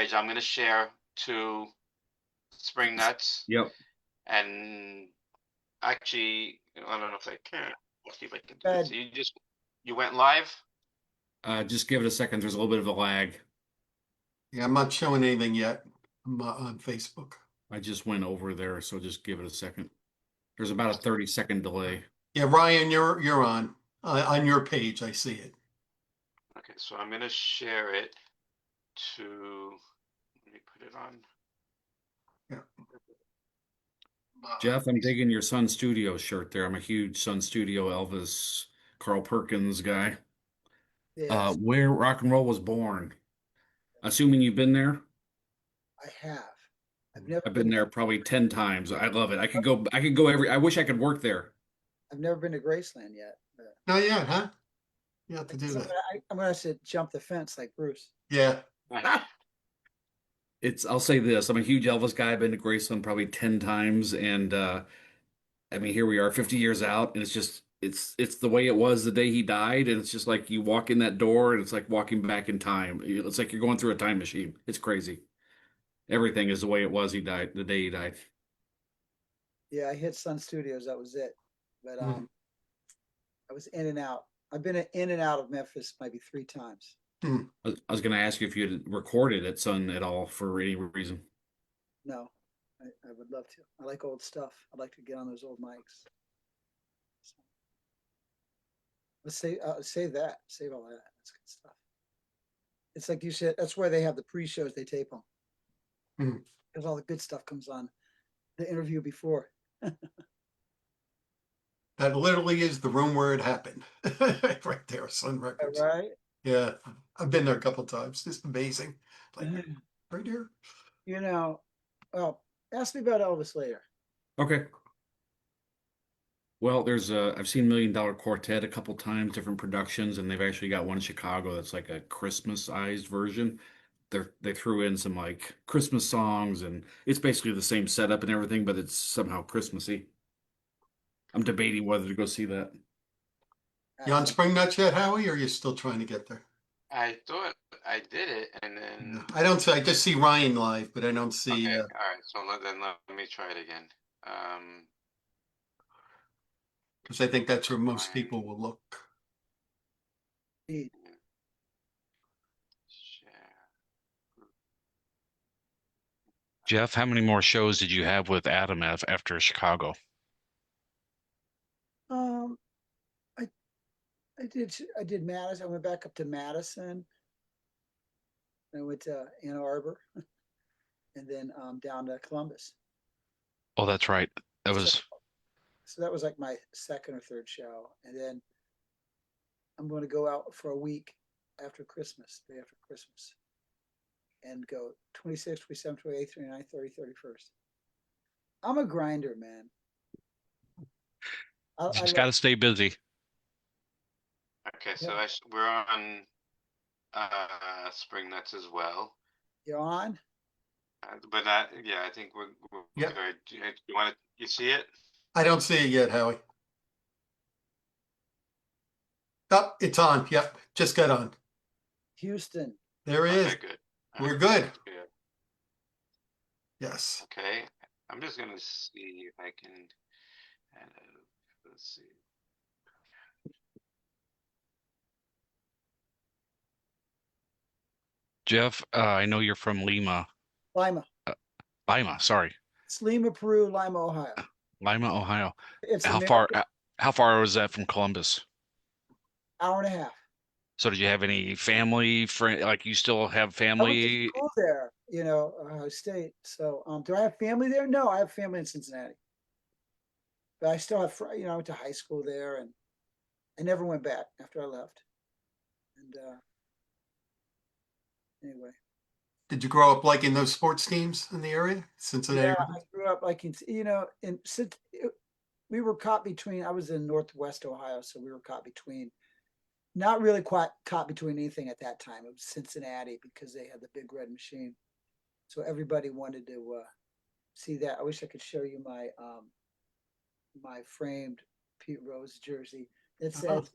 page. I'm going to share to Spring Nuts. Yep. And actually, I don't know if I can. Let's see if I can do Good. this. So you went live? Just give it a second. There's a little bit of a lag. Yeah, I'm not showing anything yet. I'm on Facebook. I just went over there, so just give it a second. There's about a 30-second delay. Yeah, Ryan, you're on your page. I see it. Okay, so I'm going to share it to. Let me put it on. Yeah. Jeff, I'm digging your Sun Studio shirt there. I'm a huge Sun Studio Elvis, Carl Perkins guy. Yes, Where rock and roll was born. Assuming you've been there? I have. I've never I've been there probably 10 times. I love it. I could go I wish I could work there. I've never been to Graceland yet. But Not yet, huh? You have to do so that. I'm gonna have to jump the fence like Bruce. Yeah. I'll say this, I'm a huge Elvis guy. I've been to Graceland probably 10 times, and I mean, here we are 50 years out, and it's the way it was the day he died, and it's just like you walk in that door and it's like walking back in time. It's like you're going through a time machine. It's crazy. Everything is the way it was the day he died. Yeah, I hit Sun Studios. That was it. But I was in and out. I've been in and out of Memphis maybe 3 times. I was going to ask you if you had recorded at Sun at all for any reason. No, I would love to. I like old stuff. I'd like to get on those old mics. So, let's save that. Save all that. That's good stuff. It's like you said. That's why they have the pre-shows. They tape them because all the good stuff comes on the interview before. That literally is the room where it happened. Right there, Sun Records. Right? Yeah. I've been there a couple of times. It's amazing. Like right here. You know, well, ask me about Elvis later. Okay. Well, I've seen Million Dollar Quartet a couple times, different productions, and they've actually got one in Chicago that's like a Christmas-ized version. They threw in some like Christmas songs, and it's basically the same setup and everything, but it's somehow Christmassy. I'm debating whether to go see that. You on Spring Nuts yet, Howie, or are you still trying to get there? I thought I did it, and then. No, I just see Ryan live, but I don't see. Okay, all right. So then let me try it again. Because I think that's where most people will look. Share. Jeff, how many more shows did you have with Adam after Chicago? I did Madison. I went back up to Madison. I went to Ann Arbor, and then down to Columbus. Oh, that's right. That was So that was like my second or third show, and then I'm going to go out for a week after Christmas, day after Christmas, and go 26th, 27th, 28th, 29th, 30th, 31st. I'm a grinder, man. just got to stay busy. Okay, so we're on Spring Nuts as well. You're on? But yeah, I think we're Yep. good. You see it? I don't see it yet, Howie. Oh, it's on. Yep, just got on. Houston. There it is. Okay, good. We're good. That's good. Yes. Okay, I'm just gonna see if I can. Let's see. Jeff, I know you're from Lima. Lima. Lima, sorry. It's Lima, Peru, Lima, Ohio. Lima, Ohio. It's How far was that from Columbus? Hour and a half. So did you have any family, friend, like you still have I went family? to school there, Ohio State. So, do I have family there? No, I have family in Cincinnati. But I still have, I went to high school there, and I never went back after I left. And anyway. Did you grow up liking those sports teams in the area? Cincinnati? Yeah, I grew up liking, we were caught between, I was in Northwest Ohio, so we were caught between, not really quite caught between anything at that time. It was Cincinnati because they had the big red machine. So everybody wanted to see that. I wish I could show you my my framed Pete Rose jersey. It says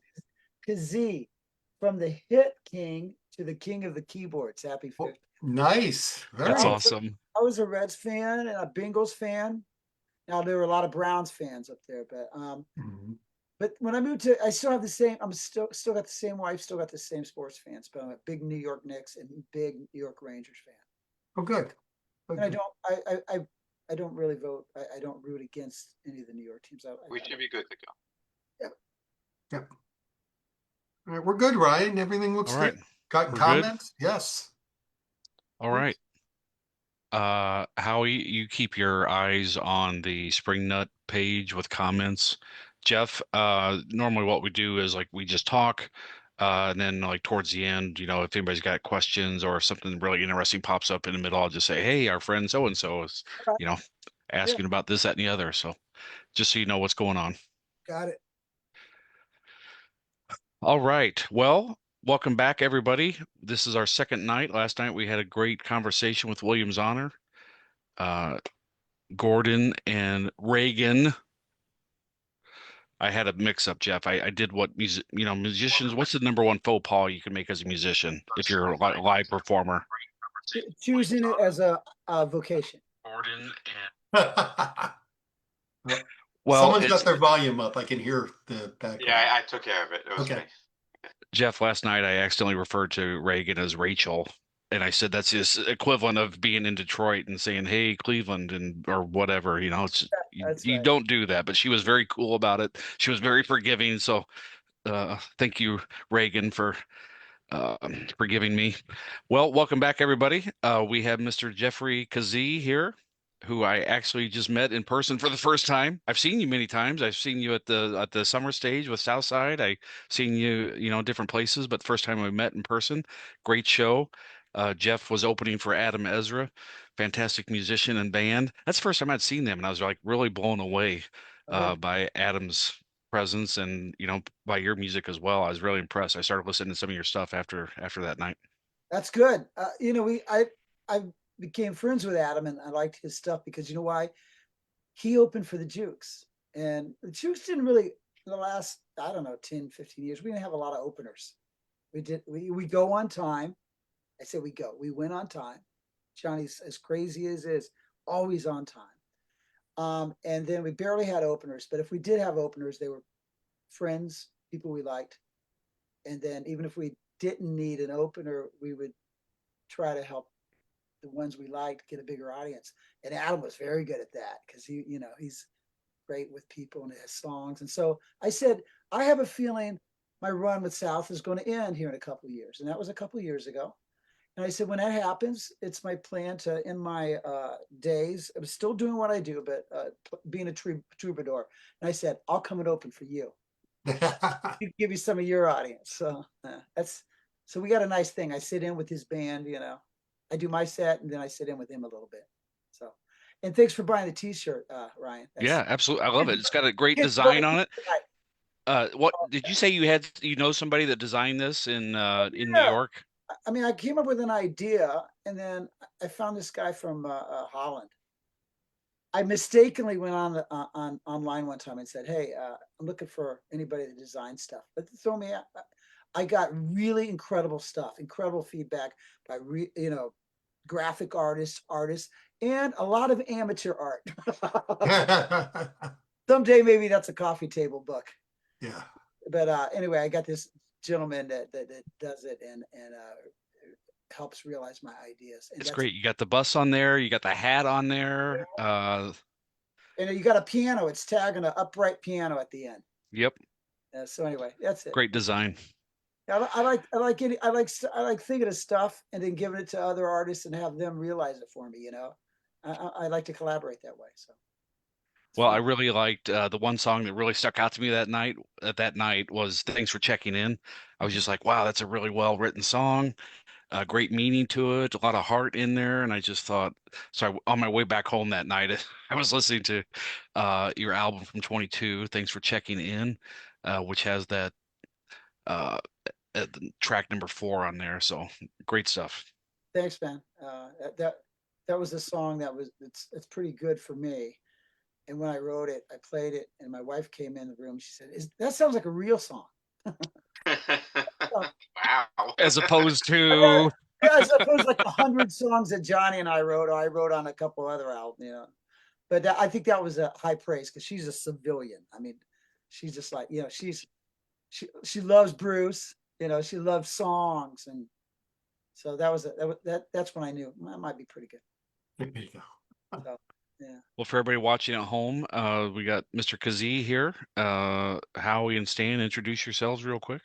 Kazee, from the hit king to the king of the keyboards. Happy 50th. Nice. Very That's I nice. was, awesome. I was a Reds fan and a Bengals fan. Now there were a lot of Browns fans up there, Mhm. but when I moved to, I still have the same. I'm still got the same wife, still got the same sports fans. But I'm a big New York Knicks and big New York Rangers fan. Oh, good. And I Okay. don't, I don't really vote. I don't root against any of the New York teams. We should be good to go. Yep. All right, we're good, Ryan. Everything looks All right. good. Got We're good. comments? Yes. All right. Howie, you keep your eyes on the Spring Nut page with comments. Jeff, normally what we do is like we just talk, and then like towards the end, if anybody's got questions or if something really interesting pops up in the middle, I'll just say, hey, our friend so and so is, Okay. you know, Yeah, asking about this, that, and the other. So just so you know what's going on. got it. All right. Well, welcome back, everybody. This is our second night. Last night we had a great conversation with Williams Honor. Gordon and Reagan. I had a mix up, Jeff. I did what musicians. What's the number one faux pas you can make as a musician if you're a live performer? Choosing it as a vocation. Gordon Well, Well, someone's got their volume up. I can hear the background. Yeah, I took care of it. It was Okay. me. Jeff, last night I accidentally referred to Reagan as Rachel, and I said that's his equivalent of being in Detroit and saying, "Hey, Cleveland," and or whatever. It's That's you right. don't do that. But she was very cool about it. She was very forgiving. So, thank you, Reagan, for forgiving me. Well, welcome back, everybody. We have Mr. Jeffrey Kazee here, who I actually just met in person for the first time. I've seen you many times. I've seen you at the summer stage with Southside. I've seen you, different places, but the first time we met in person, great show. Jeff was opening for Adam Ezra, fantastic musician and band. That's the first time I'd seen them, and I was like really blown away Okay. by Adam's presence and by your music as well. I was really impressed. I started listening to some of your stuff after that night. That's good. I became friends with Adam and I liked his stuff because you know why? He opened for the Jukes. And the Jukes didn't really in the last, I don't know, 10, 15 years, we didn't have a lot of openers. We go on time. I said we go. We went on time. Johnny's as crazy as is, always on time. And then we barely had openers, but if we did have openers, they were friends, people we liked. And then even if we didn't need an opener, we would try to help the ones we liked get a bigger audience. And Adam was very good at that because he's great with people and his songs. And so I said, I have a feeling my run with South is going to end here in a couple of years. And that was a couple of years ago. And I said, when that happens, it's my plan to end my days. I'm still doing what I do, but being a troubadour. And I said, I'll come and open for you. Give you some of your audience. So so we got a nice thing. I sit in with his band, I do my set and then I sit in with him a little bit. So, and thanks for buying the t-shirt, Ryan. Yeah, absolutely. I love it. It's got a great design on it. What did you say you know somebody that designed this in New Yeah. York? I mean, I came up with an idea and then I found this guy from Holland. I mistakenly went on online one time and said, "Hey, I'm looking for anybody that designs stuff." But throw me out. I got really incredible stuff, incredible feedback by graphic artists, and a lot of amateur art. Someday maybe that's a coffee table book. Yeah. But anyway, I got this gentleman that does it and helps realize my ideas. And It's great. You got the bus on there. You got the hat on there. And you got a piano. It's tagging an upright piano at the end. Yep. So anyway, that's it. Great design. I like thinking of stuff and then giving it to other artists and have them realize it for me. I like to collaborate that way. So. Well, I really liked the one song that really stuck out to me that night was "Thanks for Checking In." I was just like, wow, that's a really well written song. Great meaning to it, a lot of heart in there, and I just thought. So on my way back home that night, I was listening to your album from 22, "Thanks for Checking In," which has that track number 4 on there. So great stuff. Thanks, man. That was a song it's pretty good for me. And when I wrote it, I played it, and my wife came in the room. She said, "That sounds like a real song." Wow. As opposed to as opposed to like 100 songs that Johnny and I wrote, or I wrote on a couple other albums, you know. But I think that was a high praise because she's a civilian. I mean, she's just like, you know, she loves Bruce, you know, she loves songs, and so that's when I knew that might be pretty good. There you go. So yeah. Well, for everybody watching at home, we got Mr. Kazee here. Howie and Stan, introduce yourselves real quick.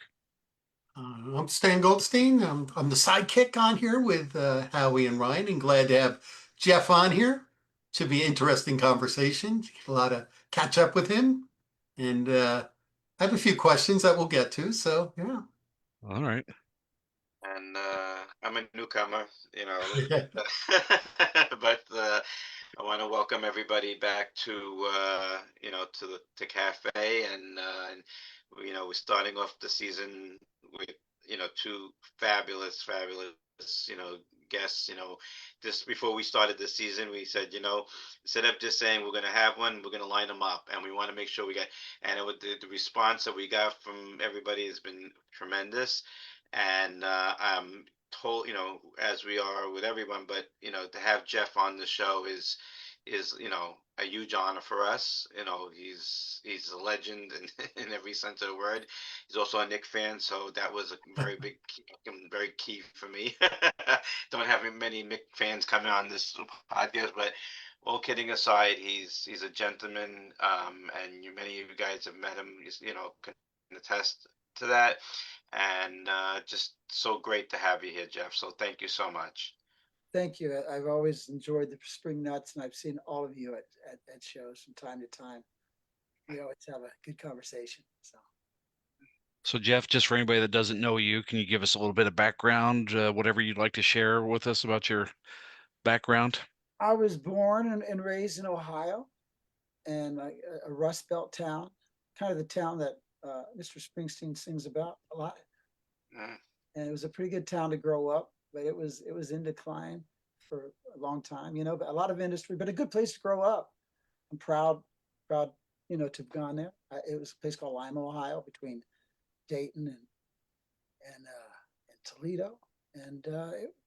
I'm Stan Goldstein. I'm the sidekick on here with Howie and Ryan, and glad to have Jeff on here. Should be an interesting conversation. A lot of catch up with him, and I have a few questions that we'll get to. So yeah. All right. And I'm a newcomer, you know, Yeah. but I want to welcome everybody back to you know, to Cafe, and you know, we're starting off the season with, you know, two fabulous you know, guests. You know, just before we started the season, we said, you know, instead of just saying we're going to have one, we're going to line them up, and we want to make sure we get. And it would, the response that we got from everybody has been tremendous, and I'm told, you know, as we are with everyone, but you know, to have Jeff on the show is, you know, a huge honor for us. You know, he's a legend in every sense of the word. He's also a Nick fan, so that was a very big, very key for me. Don't have many Nick fans coming on this podcast, but all kidding aside, he's a gentleman, and many of you guys have met him. You know, can attest to that, and just so great to have you here, Jeff. So thank you so much. Thank you. I've always enjoyed the Spring Nuts, and I've seen all of you at shows from time to time. We always have a good conversation. So, Jeff, just for anybody that doesn't know you, can you give us a little bit of background, whatever you'd like to share with us about your background? I was born and raised in Ohio, and a Rust Belt town, kind of the town that Mr. Springsteen sings about a lot. Mm. And it was a pretty good town to grow up, but it was in decline for a long time, you know, but a lot of industry, but a good place to grow up. I'm proud, you know, to have gone there. It was a place called Lima, Ohio, between Dayton and Toledo. And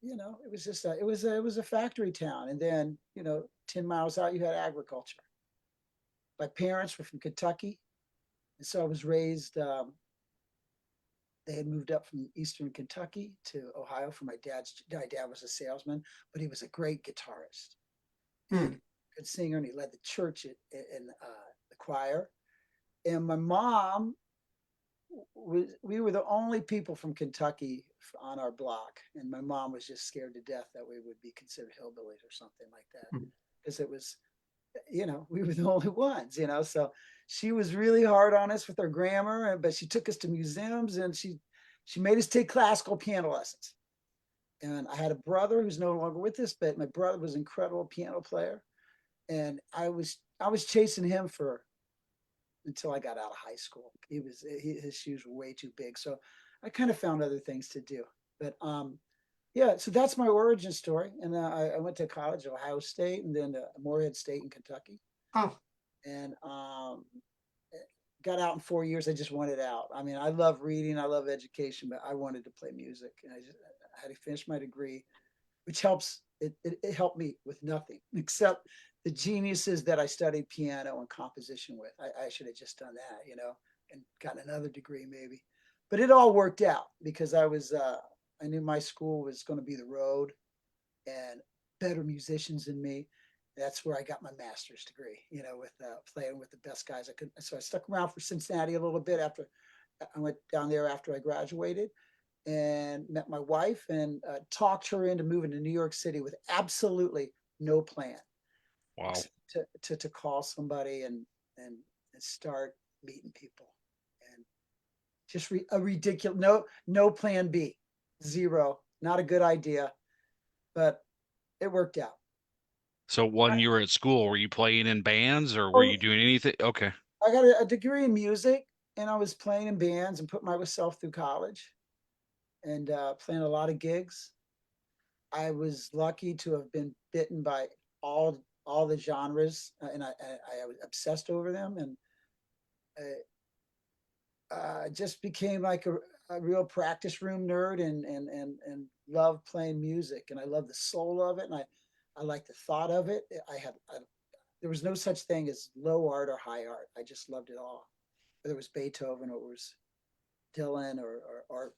you know, it was just it was a factory town. And then, you know, 10 miles out, you had agriculture. My parents were from Kentucky, and so I was raised. They had moved up from eastern Kentucky to Ohio for my dad. My dad was a salesman, but he was a great guitarist, good singer, and he led the church in the choir. And my mom we were the only people from Kentucky on our block, and my mom was just scared to death that we would be considered hillbillies or something like that, because it was, you know, we were the only ones, you know. So she was really hard on us with our grammar, but she took us to museums, and she made us take classical piano lessons. And I had a brother who's no longer with us, but my brother was an incredible piano player, and I was chasing him until I got out of high school. His shoes were way too big, so I kind of found other things to do. But yeah, so that's my origin story. And I went to college at Ohio State, and then Morehead State in Kentucky. Oh, And got out in 4 years. I just wanted out. I mean, I love reading, I love education, but I wanted to play music, and I had to finish my degree, which helps. It helped me with nothing except the geniuses that I studied piano and composition with. I should have just done that, you know, and gotten another degree maybe. But it all worked out because I knew my school was going to be the road and better musicians than me. That's where I got my master's degree, you know, with playing with the best guys I could. So I stuck around for Cincinnati a little bit after I went down there after I graduated, and met my wife, and talked her into moving to New York City with absolutely no plan. Wow. To call somebody and start meeting people, and just a ridiculous no plan B, zero, not a good idea, but it worked out. So when you were at school, were you playing in bands or were you doing anything? Okay. I got a degree in music, and I was playing in bands and put myself through college, and playing a lot of gigs. I was lucky to have been bitten by all the genres, and I was obsessed over them, and just became like a real practice room nerd and love playing music, and I love the soul of it, and I like the thought of it. There was no such thing as low art or high art. I just loved it all. Whether it was Beethoven or it was Dylan or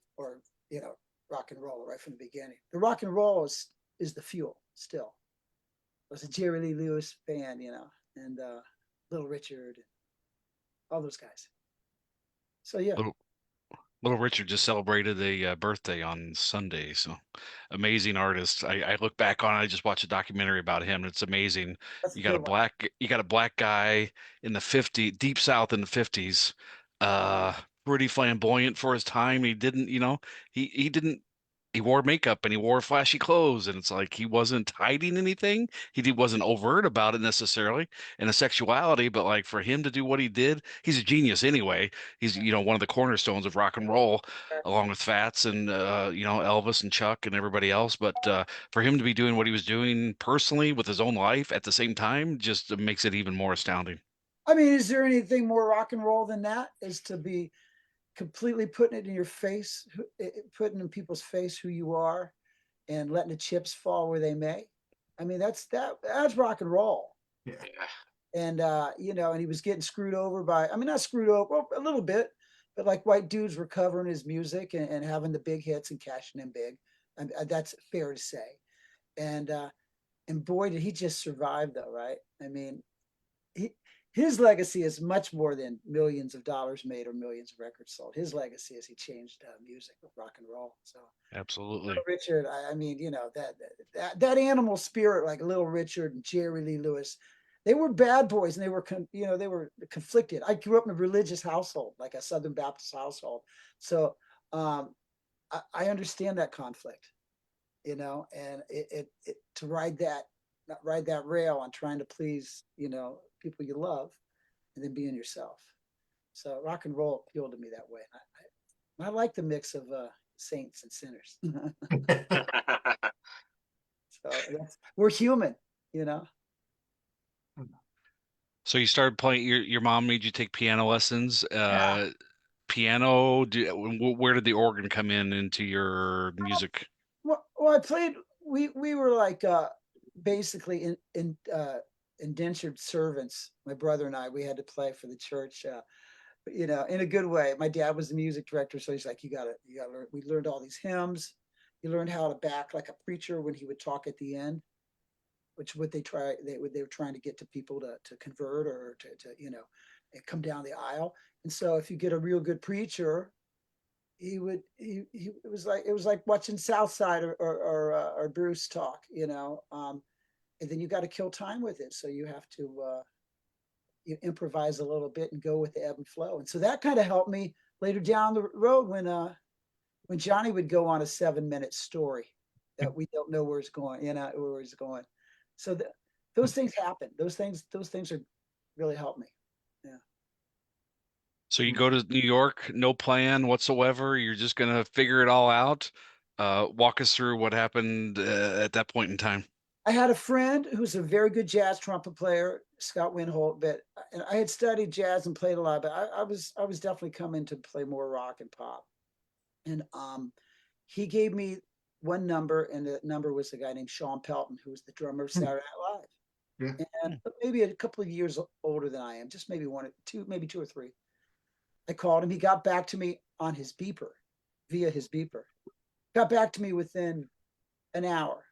you know, rock and roll right from the beginning. The rock and roll is the fuel still. I was a Jerry Lee Lewis fan, you know, and Little Richard, and all those guys. So yeah, Little Little Richard just celebrated a birthday on Sunday, so amazing artist. I look back on it. I just watched a documentary about him. And it's amazing. that's a good one. You got a black guy in the deep South in the 50s, uh, pretty flamboyant for his time. He didn't, he didn't. He wore makeup and he wore flashy clothes, and it's like he wasn't hiding anything. Wasn't overt about it necessarily in a sexuality, but like for him to do what he did, he's a genius anyway. He's one of the cornerstones of rock and roll, along with Fats and Elvis and Chuck and everybody else. But for him to be doing what he was doing personally with his own life at the same time just makes it even more astounding. I mean, is there anything more rock and roll than that? Is to be completely putting it in your face, putting in people's face who you are, and letting the chips fall where they may. I mean, that's rock and roll. Yeah. And and he was getting screwed over by, I mean, not screwed over, well, a little bit, but like white dudes were covering his music and having the big hits and cashing in big. And that's fair to say. And boy, did he just survive though, right? I mean, his legacy is much more than millions of dollars made or millions of records sold. His legacy is he changed music with rock and roll. So Absolutely. Little Richard, I mean, that animal spirit, like Little Richard and Jerry Lee Lewis, they were bad boys and they were conflicted. I grew up in a religious household, like a Southern Baptist household, so I understand that conflict, and it to ride that rail on trying to please, people you love, and then being yourself. So rock and roll appealed to me that way. I like the mix of saints and sinners. So we're human, you know. So you started playing. Your mom made you take piano lessons. Yeah. Piano. Where did the organ come into your music? Well, I played. We were like basically indentured servants. My brother and I. We had to play for the church. In a good way. My dad was the music director, so he's like, you gotta learn. We learned all these hymns. You learned how to back like a preacher when he would talk at the end, which would they were trying to get to people to convert or to come down the aisle. And so if you get a real good preacher, it was like watching Southside or Bruce talk, and then you got to kill time with it. So you have to you improvise a little bit and go with the ebb and flow. And so that kind of helped me later down the road when Johnny would go on a 7-minute story that we don't know where it's going, where it's going. So those things happen. Those things are really helped me. Yeah. So you go to New York, no plan whatsoever. You're just gonna figure it all out. Walk us through what happened at that point in time. I had a friend who's a very good jazz trumpet player, Scott Winholt, but and I had studied jazz and played a lot, but I was definitely coming to play more rock and pop. And he gave me one number, and the number was a guy named Sean Pelton, who was the drummer of Saturday Night Live. Yeah. And maybe a couple of years older than I am, just maybe maybe two or three. I called him. He got back to me on his beeper, via his beeper. Got back to me within an hour,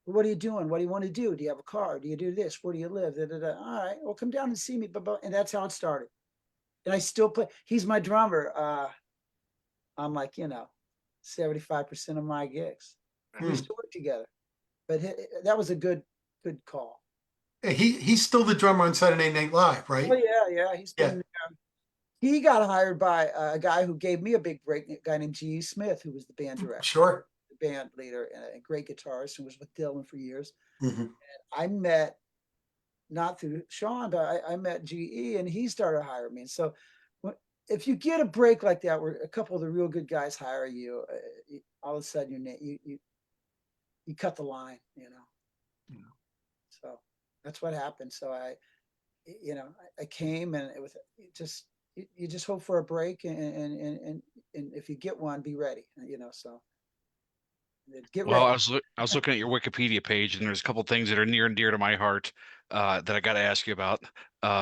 What are you doing? What do you want to do? Do you have a car? Do you do this? Where do you live? Da, da, da. All right, well, come down and see me. And that's how it started. And I still play. He's my drummer. I'm like, 75% of my gigs. We used to work together. But that was a good call. He's still the drummer on Saturday Night Live, right? Oh, yeah. He's been he got hired by a guy who gave me a big break, a guy named G.E. Smith, who was the band director. Sure. The band leader and a great guitarist, and was with Dylan for years. Mm-hmm. And I met, not through Sean, but I met GE, and he started hiring me. And so if you get a break like that, where a couple of the real good guys hire you, all of a sudden you cut the line, Yeah. So that's what happened. So I came, and it was just you just hope for a break, and if you get one, be ready. So get Well, ready. I was looking at your Wikipedia page, and there's a couple things that are near and dear to my heart that I got to ask you about.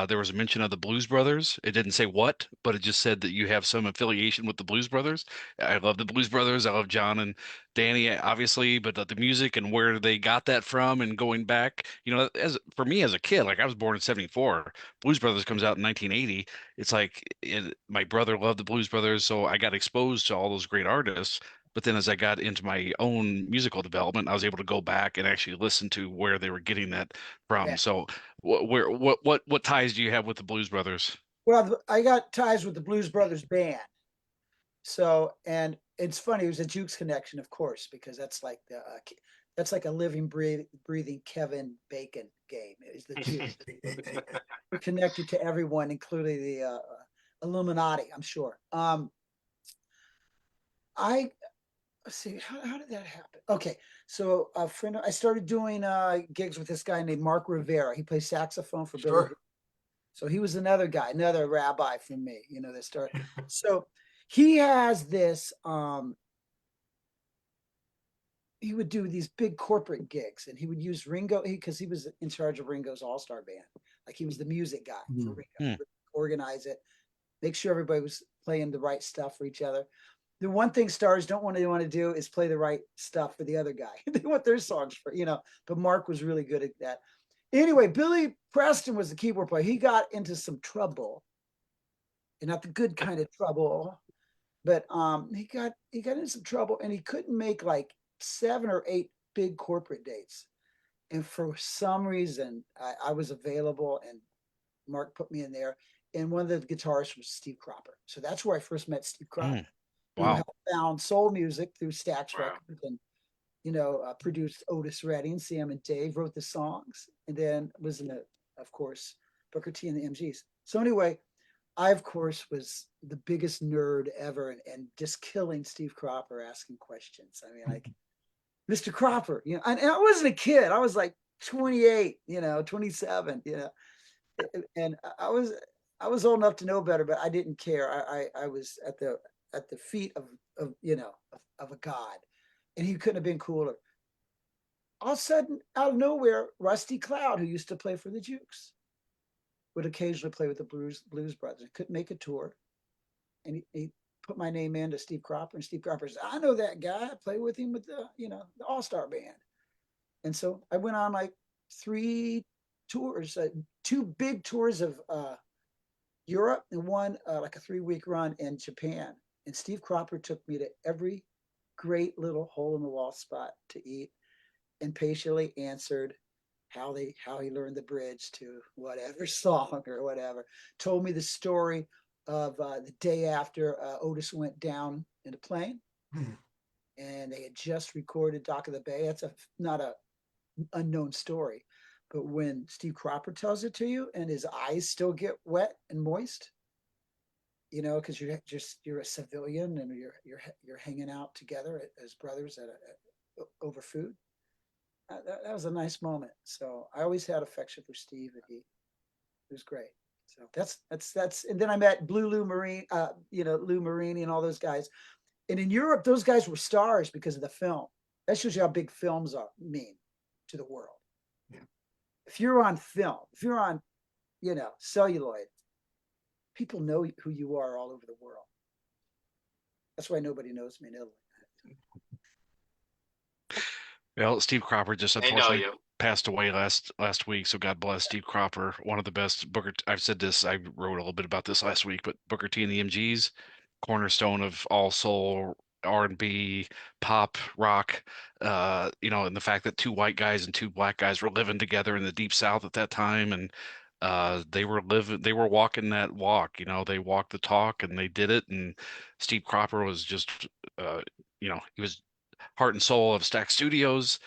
There was a mention of the Blues Brothers. It didn't say what, but it just said that you have some affiliation with the Blues Brothers. I love the Blues Brothers. I love John and Danny, obviously, but the music and where they got that from, and going back, as for me as a kid, like I was born in '74. Blues Brothers comes out in 1980. It's like my brother loved the Blues Brothers, so I got exposed to all those great artists. But then as I got into my own musical development, I was able to go back and actually listen to where they were getting that from. Yeah. So what ties do you have with the Blues Brothers? Well, I got ties with the Blues Brothers band. So, and it's funny, it was a Jukes connection, of course, because that's like a living, breathing Kevin Bacon game. Is the Jukes. We're connected to everyone, including the Illuminati, I'm sure. Let's see, how did that happen? Okay, so I started doing gigs with this guy named Mark Rivera. He plays saxophone for Billy. Sure. So he was another guy, another rabbi from me, that started. So he has this, he would do these big corporate gigs, and he would use Ringo, because he was in charge of Ringo's all-star band. Like, he was the music guy for Ringo, organize it, make sure everybody was playing the right stuff for each other. The one thing stars don't want to do is play the right stuff for the other guy. They want their songs for, but Mark was really good at that. Anyway, Billy Preston was the keyboard player. He got into some trouble, and not the good kind of trouble, but he got into some trouble, and he couldn't make like 7 or 8 big corporate dates. And for some reason, I was available, and Mark put me in there. And one of the guitarists was Steve Cropper. So that's where I first met Steve Cropper. Wow. Who found soul music through Stax Records, and produced Otis Redding, Sam and Dave, wrote the songs, and then was in of course, Booker T and the MGs. So anyway, I of course was the biggest nerd ever, and just killing Steve Cropper, asking questions. I mean, like, Mr. Cropper, and I wasn't a kid. I was like 28, 27, and I was old enough to know better, but I didn't care. I was at the feet of a god, and he couldn't have been cooler. All of a sudden, out of nowhere, Rusty Cloud, who used to play for the Jukes, would occasionally play with the Blues Brothers. Couldn't make a tour, and he put my name in to Steve Cropper, and Steve Cropper said, "I know that guy. I played with him with the All-Star band." And so I went on like 3 tours, 2 big tours of Europe, and one like a 3-week run in Japan. And Steve Cropper took me to every great little hole in the wall spot to eat, and patiently answered how he learned the bridge to whatever song or whatever. Told me the story of the day after Otis went down in a plane, and they had just recorded Dock of the Bay. That's not a unknown story, but when Steve Cropper tells it to you, and his eyes still get wet and moist, because you're a civilian, and you're hanging out together as brothers over food. That was a nice moment. So I always had affection for Steve, and he was great. So that's and then I met Lou Marini, Lou Marini and all those guys. And in Europe, those guys were stars because of the film. That shows you how big films mean to the world. Yeah. If you're on film, if you're on, celluloid, people know who you are all over the world. That's why nobody knows me in Italy. Well, Steve Cropper just They know unfortunately you. passed away last week, so God bless Steve Cropper, one of the best I've said this, I wrote a little bit about this last week, but Booker T and the MGs, cornerstone of all soul, R&B, pop, rock, and the fact that 2 white guys and 2 black guys were living together in the Deep South at that time, and they were walking that walk, they walked the talk, and they did it. And Steve Cropper was just, he was heart and soul of Stack Studios,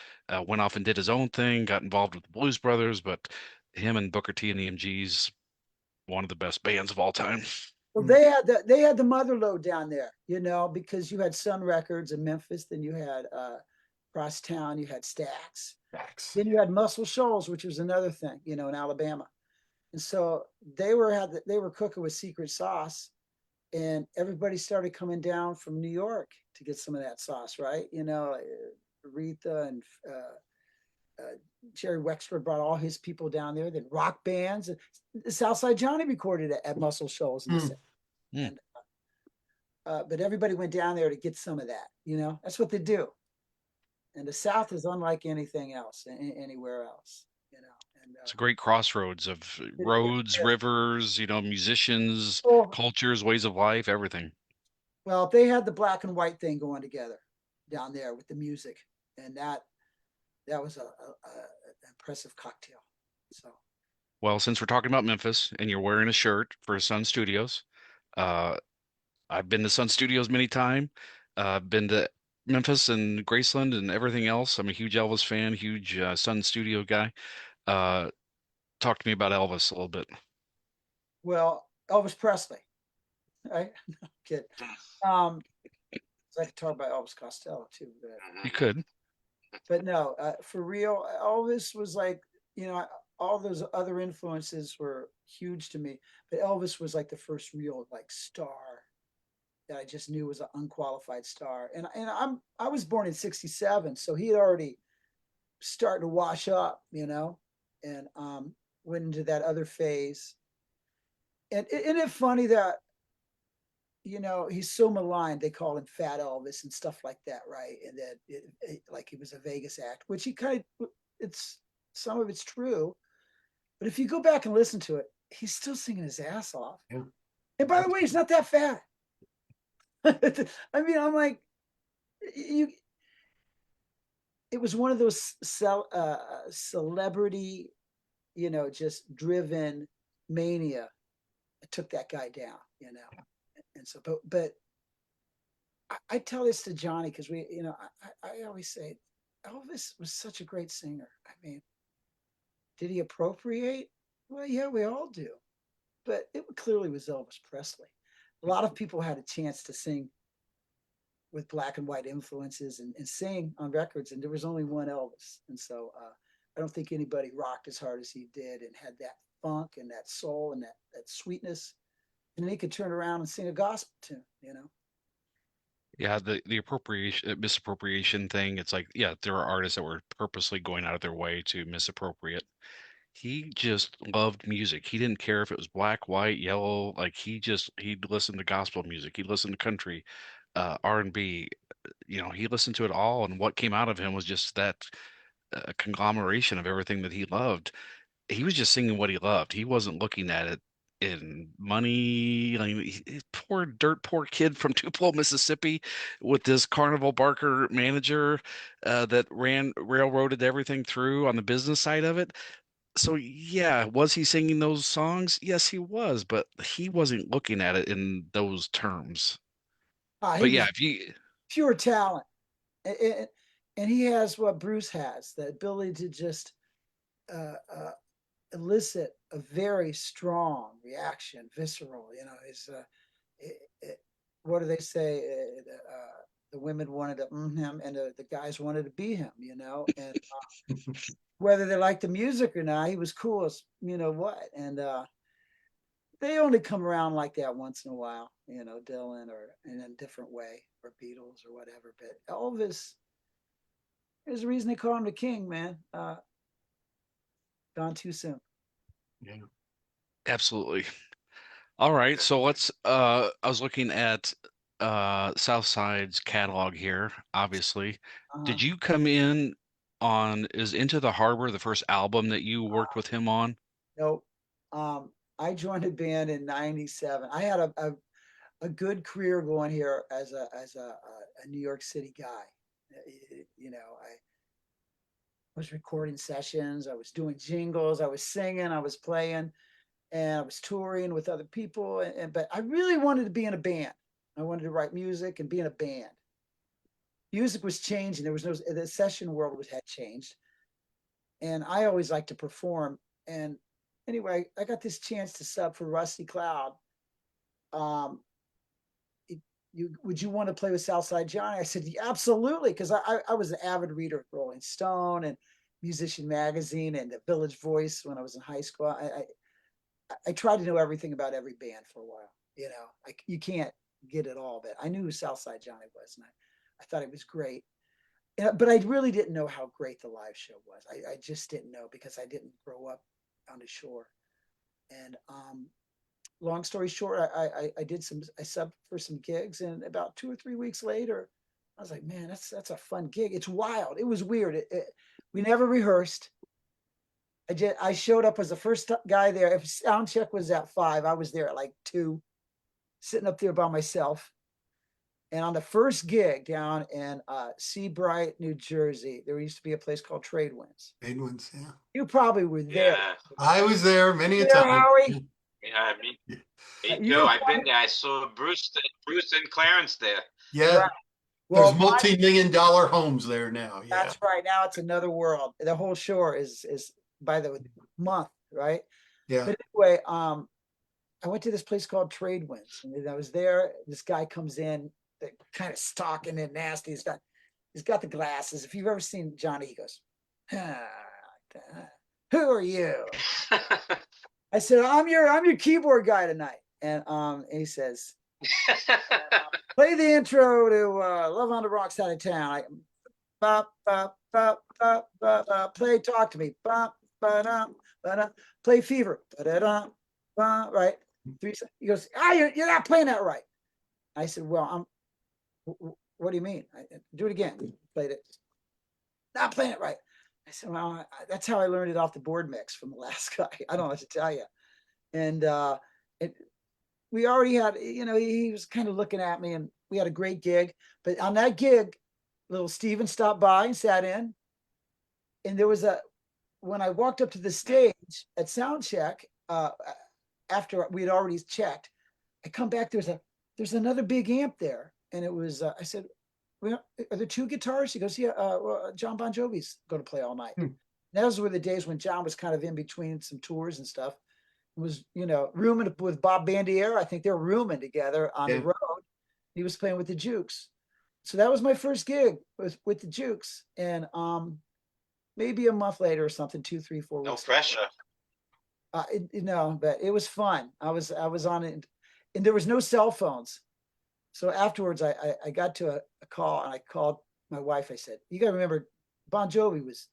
went off and did his own thing, got involved with the Blues Brothers, but him and Booker T and the MGs, one of the best bands of all time. Well, they had the mother lode down there, because you had Sun Records in Memphis, then you had Crosstown, you had Stax. Then you had Muscle Shoals, which was another thing, in Alabama. And so they were cooking with secret sauce, and everybody started coming down from New York to get some of that sauce, right? You know, Aretha and Jerry Wexford brought all his people down there. Then rock bands, Southside Johnny recorded at Muscle Shoals in the Hmm. set. And but everybody went down there to get some of that. You know, that's what they do. And the South is unlike anything else, anywhere else. You know, and It's a great crossroads of roads, rivers, musicians, well, cultures, ways of life, everything. well, they had the black and white thing going together down there with the music, and that was a impressive cocktail. So, Well, since we're talking about Memphis and you're wearing a shirt for Sun Studios, uh, I've been to Sun Studios many times. Been to Memphis and Graceland and everything else. I'm a huge Elvis fan, huge Sun Studio guy. Uh, Talk to me about Elvis a little bit. well, Elvis Presley, right? Kid. Um, so I could talk about Elvis Costello too, You could. but no, for real, Elvis was like, you know, all those other influences were huge to me, but Elvis was like the first real like star that I just knew was an unqualified star. And I was born in '67, so he had already started to wash up, you know, and went into that other phase. And isn't it funny that, you know, he's so maligned? They call him Fat Elvis and stuff like that, right? And that like he was a Vegas act, which he kind of, it's some of it's true, but if you go back and listen to it, he's still singing his ass off. Yeah. And by the way, he's not that fat. I mean, I'm like, you. It was one of those celebrity, you know, just driven mania that took that guy down, you know. And so, but I tell this to Johnny because we, you know, I always say Elvis was such a great singer. I mean, did he appropriate? Well, yeah, we all do, but it clearly was Elvis Presley. A lot of people had a chance to sing with black and white influences and sing on records, and there was only one Elvis. And so I don't think anybody rocked as hard as he did and had that funk and that soul and that sweetness. And then he could turn around and sing a gospel tune, you know. Yeah, the appropriation, misappropriation thing. It's like, yeah, there are artists that were purposely going out of their way to misappropriate. He just loved music. He didn't care if it was black, white, yellow. Like he'd listen to gospel music. He'd listen to country, R&B. He listened to it all, and what came out of him was just that conglomeration of everything that he loved. He was just singing what he loved. He wasn't looking at it in money. Like, poor kid from Tupelo, Mississippi, with this Carnival Barker manager that railroaded everything through on the business side of it. So yeah, was he singing those songs? Yes, he was, but he wasn't looking at it in those terms. He But yeah, was if you pure talent. And he has what Bruce has, the ability to just uh, uh, elicit a very strong reaction, visceral. You know, is what do they say? The women wanted to him, and the guys wanted to be him. You know, and whether they liked the music or not, he was cool as you know what. And they only come around like that once in a while. You know, Dylan or in a different way, or Beatles or whatever. But Elvis, there's a reason they call him the king, man. Gone too soon. Yeah. absolutely. All right, so let's I was looking at Southside's catalog here, obviously. Uh-huh. Did you come in on is Into the Harbor the first album that you worked with him on? Nope. I joined a band in '97. I had a good career going here as a New York City guy. You know, I was recording sessions, I was doing jingles, I was singing, I was playing, and I was touring with other people. But I really wanted to be in a band. I wanted to write music and be in a band. Music was changing. There was no the session world had changed, and I always liked to perform. And anyway, I got this chance to sub for Rusty Cloud. Um, would you want to play with Southside Johnny? I said, yeah, absolutely, because I was an avid reader of Rolling Stone and Musician Magazine and the Village Voice when I was in high school. I tried to know everything about every band for a while. You know, like you can't get it all, but I knew who Southside Johnny was, and I thought it was great. But I really didn't know how great the live show was. I just didn't know because I didn't grow up on the shore. And long story short, I did I subbed for some gigs, and about 2 or 3 weeks later, I was like, man, that's a fun gig. It's wild. It was weird. We never rehearsed. I showed up as the first guy there. If sound check was at 5, I was there at like 2, sitting up there by myself. And on the first gig down in Seabright, New Jersey, there used to be a place called Trade Winds. Trade Winds, yeah. You probably were there. Yeah. I was there many a There, time. Howie. Yeah, me You too. were I've been probably- there. I saw Bruce and Clarence there. Yeah. Right. Well, There's multi-million-dollar homes there now. Yeah. that's right. Now it's another world. The whole shore is by the month, right? Yeah. But anyway, I went to this place called Trade Winds, and I was there. This guy comes in, kind of stalking and nasty. He's got the glasses. If you've ever seen Johnny, he goes, "Who are you?" I said, "I'm your keyboard guy tonight." And he says, "Play the intro to Love on the Wrong Side of Town." I bop, bop, bop, bop, bop, bop. Play Talk to Me. Bop, ba-dum, ba-dum. Play Fever. Ba-da-dum, ba, right. He goes, you're not playing that right. I said, well, what do you mean? Do it again. Played it. Not playing it right. I said, well, that's how I learned it off the board mix from the last guy. I don't know what to tell you. And we already had, he was kind of looking at me, and we had a great gig. But on that gig, little Steven stopped by and sat in. And there was when I walked up to the stage at sound check, after we had already checked, I come back, there's another big amp there. And it was, I said, well, are there 2 guitars? He goes, yeah, well, John Bon Jovi's going to play all night. Those were the days when John was kind of in between some tours and stuff. It was, rooming with Bob Bandiera. I think they were rooming together on the road. He was playing with the Jukes. So that was my first gig with the Jukes. And maybe a month later or something, 2, 3, 4 weeks. No pressure. But it was fun. I was on it, and there was no cell phones. So afterwards, I got to a call, and I called my wife. I said, "You got to remember, Bon Jovi was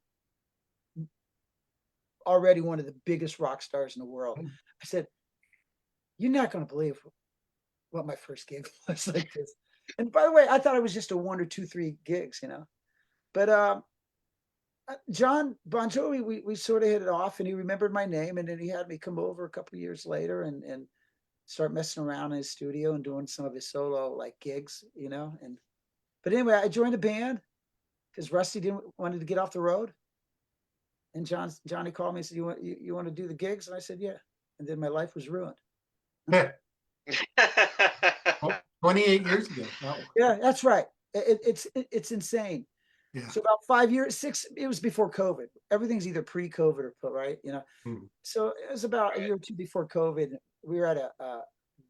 already one of the biggest rock stars in the world." I said, "You're not going to believe what my first gig was like this." And by the way, I thought it was just a 1 or 2, 3 gigs, But John Bon Jovi, we sort of hit it off, and he remembered my name, and then he had me come over a couple of years later and start messing around in his studio and doing some of his solo like gigs, but anyway, I joined a band because Rusty wanted to get off the road. And Johnny called me and said, you want to do the gigs? And I said, yeah. And then my life was ruined. 28 years ago. Wow. Yeah, that's right. It's insane. Yeah. So about 5 years, 6, it was before COVID. Everything's either pre-COVID or right, So it was about a year or 2 before COVID. We were at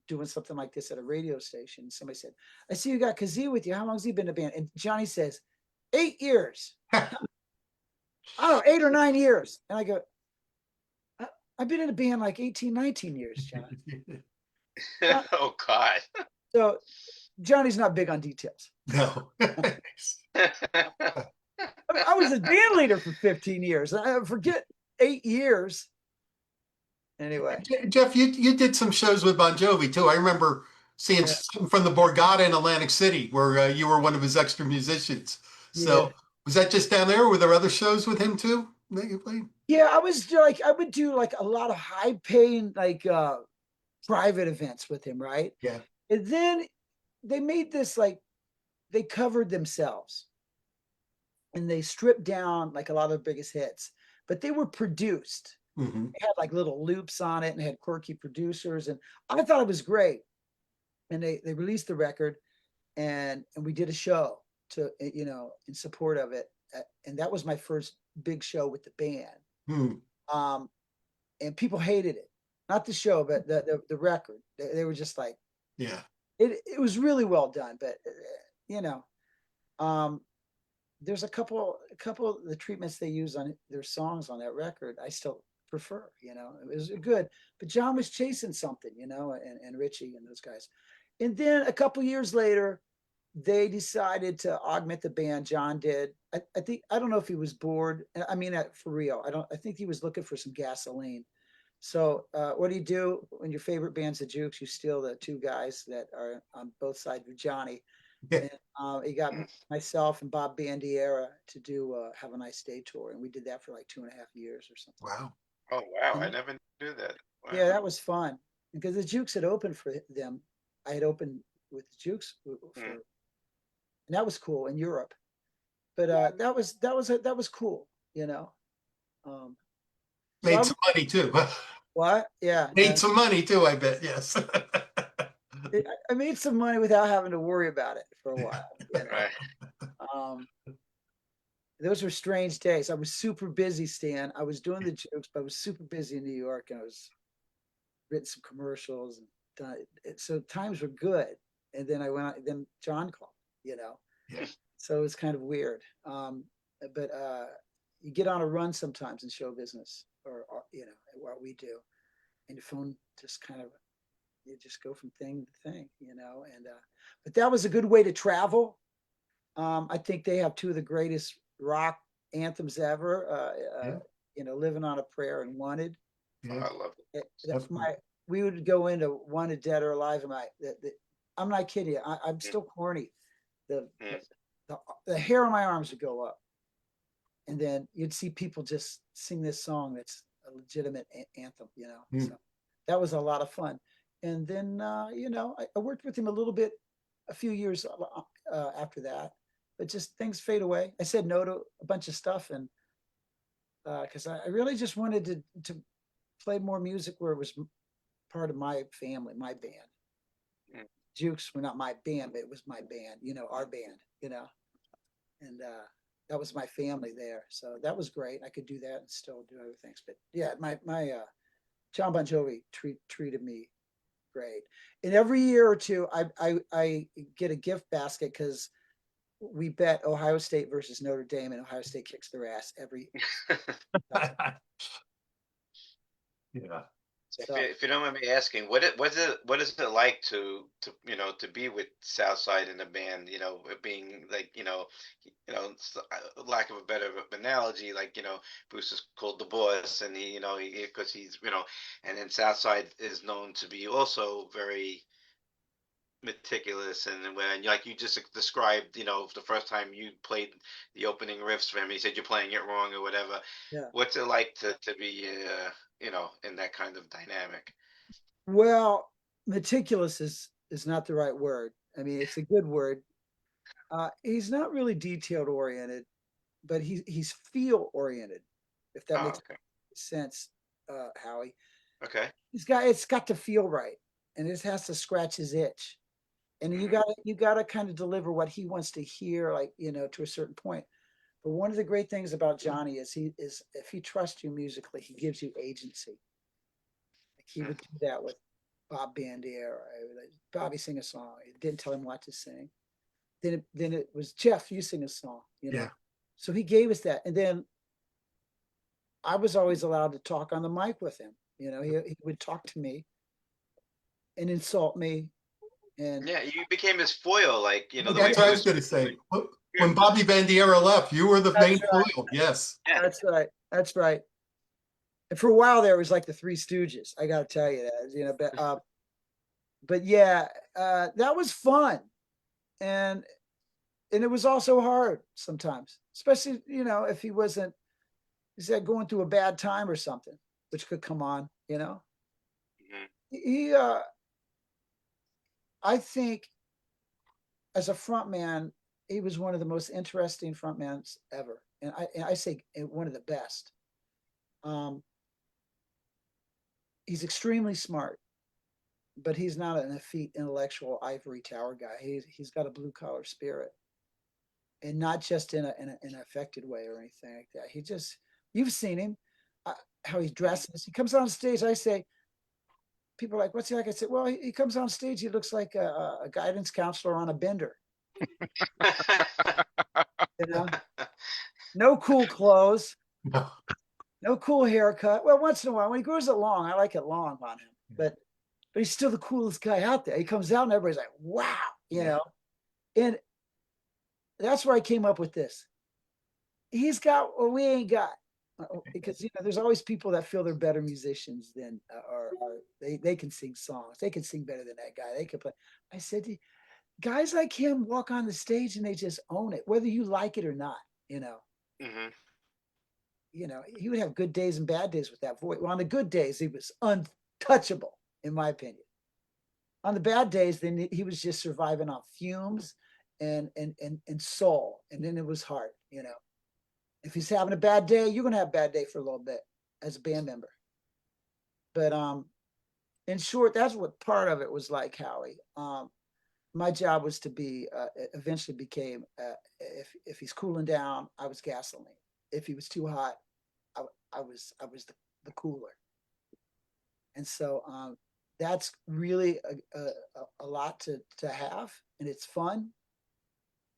doing something like this at a radio station. Somebody said, "I see you got Kazee with you. How long has he been in a band?" And Johnny says, 8 years. I don't know, 8 or 9 years. And I go, I've been in a band like 18, 19 years, John. Oh, God. So Johnny's not big on details. No. I was a band leader for 15 years. I forget 8 years. Anyway. Jeff, you did some shows with Bon Jovi too. I remember seeing something from the Borgata in Atlantic City where you were one of his extra musicians. So was that just down there? Or were there other shows with him too that you played? Yeah, I would do like a lot of high paying private events with him, right? Yeah. And then they made this they covered themselves, and they stripped down like a lot of the biggest hits, but they were produced. Mm-hmm. They had like little loops on it and had quirky producers, and I thought it was great. And they released the record, and we did a show to in support of it, and that was my first big show with the band. And people hated it, not the show, but the record. They were just like, yeah, it was really well done, but there's a couple of the treatments they use on their songs on that record. I still prefer, you know. It was good, but John was chasing something, you know, and Richie and those guys. And then a couple years later, they decided to augment the band. John did. I think, I don't know if he was bored. I mean, for real, I think he was looking for some gasoline. So what do you do when your favorite band's the Jukes? You steal the two guys that are on both sides of Johnny. Yeah. And he got myself and Bob Bandiera to do Have a Nice Day tour. And we did that for like 2.5 years or something. Wow. Oh, wow. I And never knew that. Wow. yeah, that was fun because the Jukes had opened for them. I had opened with the Jukes and that was cool in Europe. But that was cool, you know. So Made some money too. what? Yeah. Made some money too, I bet. Yes. I made some money without having to worry about it for a while. You know? Right. Those were strange days. I was super busy, Stan. I was doing the Jukes, but I was super busy in New York, and I was written some commercials and done it. So times were good. And then I went out, then John called, you know. Yeah. So it's kind of weird. But you get on a run sometimes in show business, or you know, what we do, and your phone just kind of, you just go from thing to thing, you know. And but that was a good way to travel. I think they have two of the greatest rock anthems ever. Yeah. You know, Living on a Prayer and Wanted. Oh, I love it. That's we would go into Wanted, Dead or Alive, and I'm not kidding you. I'm still corny. The hair on my arms would go up, and then you'd see people just sing this song that's a legitimate anthem, you know. So that was a lot of fun. And then you know, I worked with him a little bit, a few years after that, but just things fade away. I said no to a bunch of stuff, and because I really just wanted to play more music where it was part of my family, my band. Jukes were not my band, but it was my band, you know, our band, you know. And that was my family there. So that was great. I could do that and still do other things. But yeah, my John Bon Jovi treated me great. And every year or two, I get a gift basket because we bet Ohio State versus Notre Dame, and Ohio State kicks their ass every. Yeah. If you don't mind me asking, what is it like to you know, to be with Southside in the band? You know, being like, you know, lack of a better analogy, like, you know, Bruce is called the boss, and he, you know, because he's, you know, and then Southside is known to be also very meticulous, and when, like you just described, you know, the first time you played the opening riffs for him, he said you're playing it wrong or whatever. Yeah. What's it like to be you know, in that kind of dynamic? Well, meticulous is not the right word. I mean, it's a good word. He's not really detailed oriented, but he's feel oriented, if that makes sense, Howie. Okay. It's got to feel right, and it has to scratch his itch. And you got to kind of deliver what he wants to hear, like, you know, to a certain point. But one of the great things about Johnny is if he trusts you musically, he gives you agency. Like he would do that with Bob Bandiera. Bobby sing a song. He didn't tell him what to sing. Then it was Jeff, you sing a song, you know. Yeah. So he gave us that. And then I was always allowed to talk on the mic with him. You know, he would talk to me and insult me. And yeah, you became his foil, like, you know. That's what I was going to say. When Bobby Bandiera left, you were the main foil. Yes. That's right. That's right. And for a while there, it was like the Three Stooges. I got to tell you that, you know. But yeah, that was fun, and it was also hard sometimes, especially, you know, if he's going through a bad time or something, which could come on, you know. I think as a front man, he was one of the most interesting frontmans ever, and I say one of the best. He's extremely smart, but he's not an effete intellectual ivory tower guy. He's got a blue collar spirit, and not just in an affected way or anything like that. You've seen him, how he dresses. He comes on stage. I say, people are like, what's he like? I said, well, he comes on stage. He looks like a guidance counselor on a bender. You know, no cool clothes. No. No cool haircut. Well, once in a while, when he grows it long, I like it long on him. But he's still the coolest guy out there. He comes out and everybody's like, wow, you know. And that's where I came up with this. He's got what we ain't got. Because there's always people that feel they're better musicians than or they can sing songs. They can sing better than that guy. They can play. I said, guys like him walk on the stage and they just own it, whether you like it or not. Mm-hmm. He would have good days and bad days with that voice. Well, on the good days, he was untouchable, in my opinion. On the bad days, then he was just surviving on fumes and soul, and then it was hard. If he's having a bad day, you're gonna have a bad day for a little bit as a band member. But in short, that's what part of it was like, Howie. My job was to be eventually became if he's cooling down, I was gasoline. If he was too hot, I was the cooler. And so that's really a lot to have, and it's fun.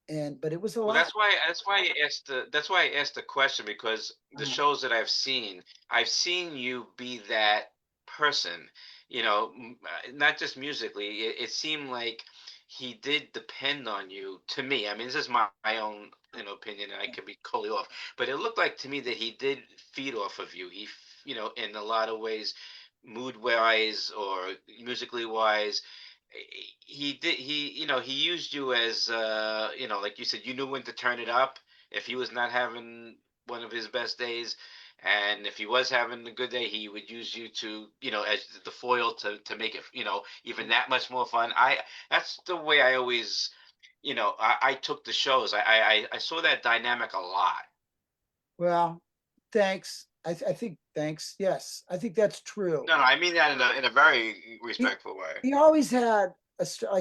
But it was a lot. That's why I asked the question, because the shows that I've seen you be that person. Not just musically. It seemed like he did depend on you. To me, I mean, this is my own opinion, and I could be totally off. But it looked like to me that he did feed off of you. He, in a lot of ways, mood wise or musically wise, he used you as like you said, you knew when to turn it up if he was not having one of his best days, and if he was having a good day, he would use you to as the foil to make it even that much more fun. That's the way I always I took the shows. I saw that dynamic a lot. Well, thanks. I think thanks. Yes, I think that's true. No, I mean that in a very respectful way. He always had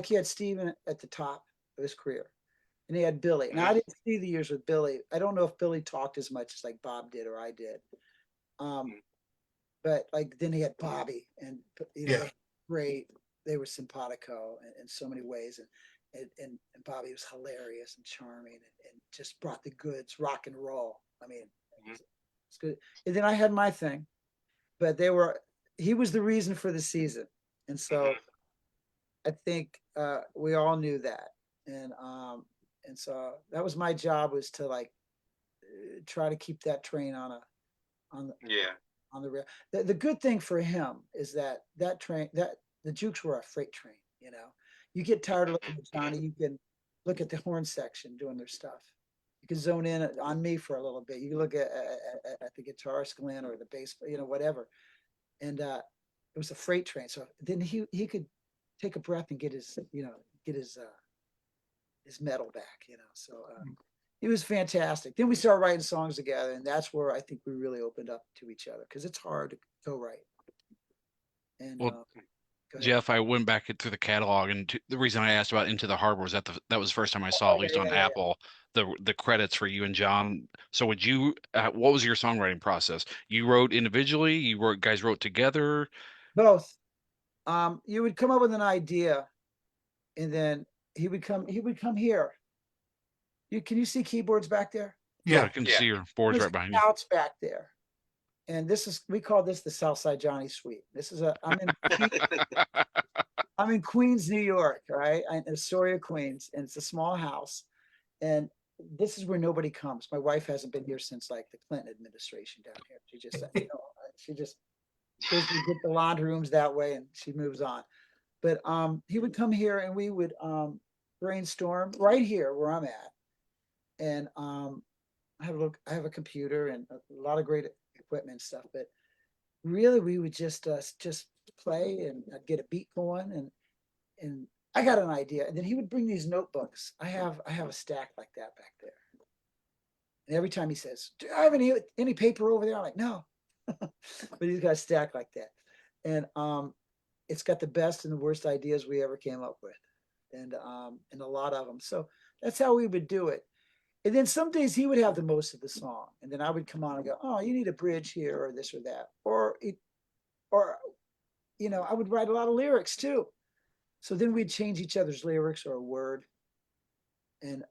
he had Steven at the top of his career, and he had Billy. And I didn't see the years with Billy. I don't know if Billy talked as much as like Bob did or I did. But like then he had Bobby, and great. They were simpatico in so many ways, and Bobby was hilarious and charming, and just brought the goods, rock and roll. I mean, it's good. And then I had my thing, but he was the reason for the season, and so I think we all knew that, and so that was my job, was to like try to keep that train on the rail. The good thing for him is that train, that the Jukes were a freight train. You get tired of looking at Johnny, you can look at the horn section doing their stuff. You can zone in on me for a little bit. You can look at the guitarist Glenn or the bass, whatever. And it was a freight train. So then he could take a breath and get his metal back. So he was fantastic. Then we started writing songs together, and that's where I think we really opened up to each other, because it's hard to co-write. And Jeff, I went back through the catalog, and the reason I asked about Into the Harbor was that was the first time I saw, at least on Apple, the credits for you and John. So would you, what was your songwriting process? You wrote individually? Guys wrote together? Both. You would come up with an idea, and then he would come here. Can you see keyboards back there? Yeah, I can see your boards right behind you. Couch back there. And we call this the Southside Johnny Suite. I'm in Queens, New York, right? In Astoria, Queens, and it's a small house. And this is where nobody comes. My wife hasn't been here since like the Clinton administration down here. She just goes to get the laundry rooms that way, and she moves on. But he would come here, and we would brainstorm right here where I'm at. And I have a computer and a lot of great equipment and stuff, but really we would just play, and I'd get a beat going, and I got an idea, and then he would bring these notebooks. I have a stack like that back there, and every time he says, "Do I have any paper over there?" I'm like, "No," but he's got a stack like that, and it's got the best and the worst ideas we ever came up with, and a lot of them. So that's how we would do it. And then some days he would have the most of the song, and then I would come on and go, "Oh, you need a bridge here, or this or that," or I would write a lot of lyrics too. So then we'd change each other's lyrics or a word,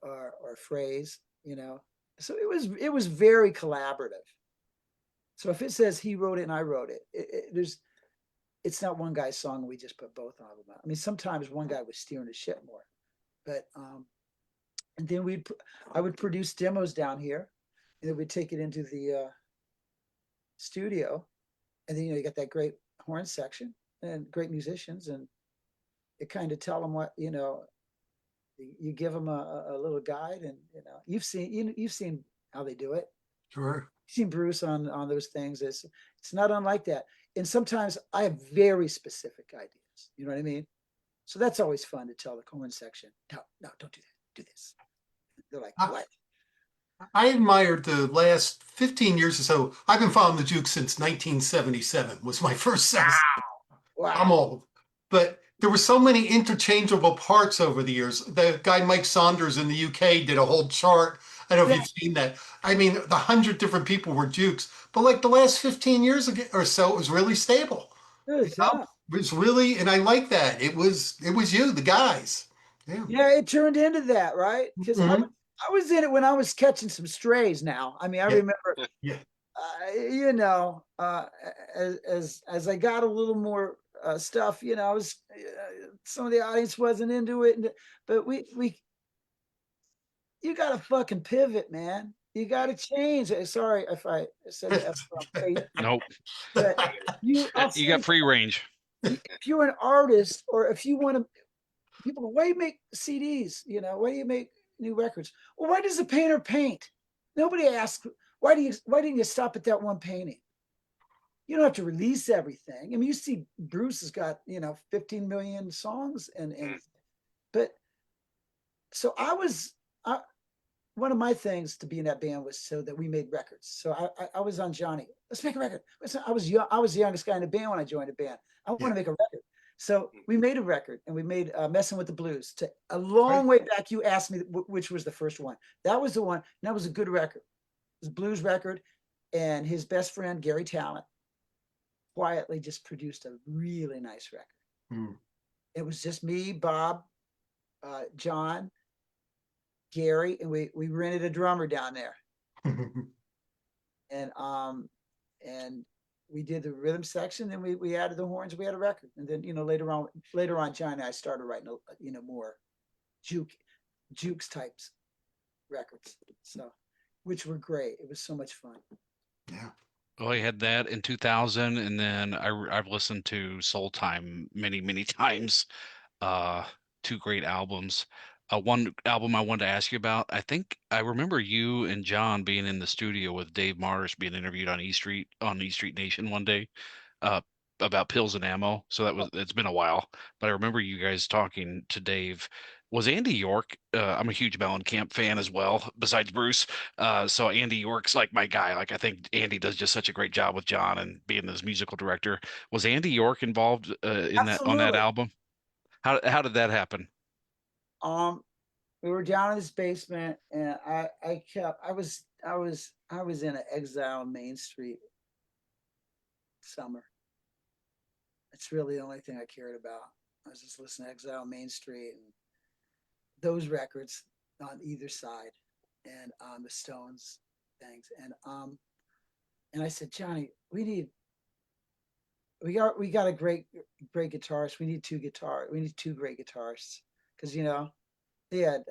or a phrase. So it was very collaborative. So if it says he wrote it and I wrote it, it's not one guy's song. We just put both of them out. I mean, sometimes one guy was steering the ship more, but and then I would produce demos down here, and then we'd take it into the studio, and then you got that great horn section and great musicians, and it kind of tell them what you give them a little guide, and you've seen how they do it. Sure. You've seen Bruce on those things. It's not unlike that. And sometimes I have very specific ideas. You know what I mean? So that's always fun to tell the horn section. No, don't do that. Do this. They're like, what? I admired the last 15 years or so. I've been following the Jukes since 1977 was my first set. Wow. I'm old. But there were so many interchangeable parts over the years. The guy Mike Saunders in the UK did a whole chart. I don't know if you've seen that. I mean, the 100 different people were Jukes. But like the last 15 years or so, it was really stable. Good It was really, and I like that. It was you, the guys. Yeah, it turned into that, right? Because I was in it when I was catching some strays. Now, I mean, I remember, as I got a little more stuff, I was some of the audience wasn't into it, but you got to fucking pivot, man. You got to change. Sorry if I said that. Nope. But you got free range. If you're an artist, or if you want to, people go, why do you make CDs? Why do you make new records? Well, why does the painter paint? Nobody asks, why didn't you stop at that one painting? You don't have to release everything. I mean, you see Bruce has got, 15 million songs but so one of my things to be in that band was so that we made records. So I was on Johnny. Let's make a record. I was young. I was the youngest guy in the band when I joined the band. I want to make a record. So we made a record, and we made "Messing with the Blues." To a long way back, you asked me which was the first one. That was the one. And that was a good record. It was a blues record, and his best friend Gary Talent quietly just produced a really nice record. It was just me, Bob, John, Gary, and we rented a drummer down there, and we did the rhythm section, then we added the horns, we had a record, and then later on, John and I started writing more Jukes types records, so which were great. It was so much fun. Yeah. Well, I had that in 2000, and then I've listened to Soul Time many times. Two great albums. One album I wanted to ask you about. I think I remember you and John being in the studio with Dave Marsh being interviewed on E Street Nation one day, about Pills and Ammo. So it's been a while, but I remember you guys talking to Dave. Was Andy York? I'm a huge Mellencamp fan as well, besides Bruce. So Andy York's like my guy. Like I think Andy does just such a great job with John and being his musical director. Was Andy York involved in that on that album? How did that happen? We were down in this basement, and I was in an Exile on Main Street summer. It's really the only thing I cared about. I was just listening to Exile on Main Street and those records on either side, and the Stones things, and I said, Johnny, we got a great guitarist. We need two great guitarists, because they had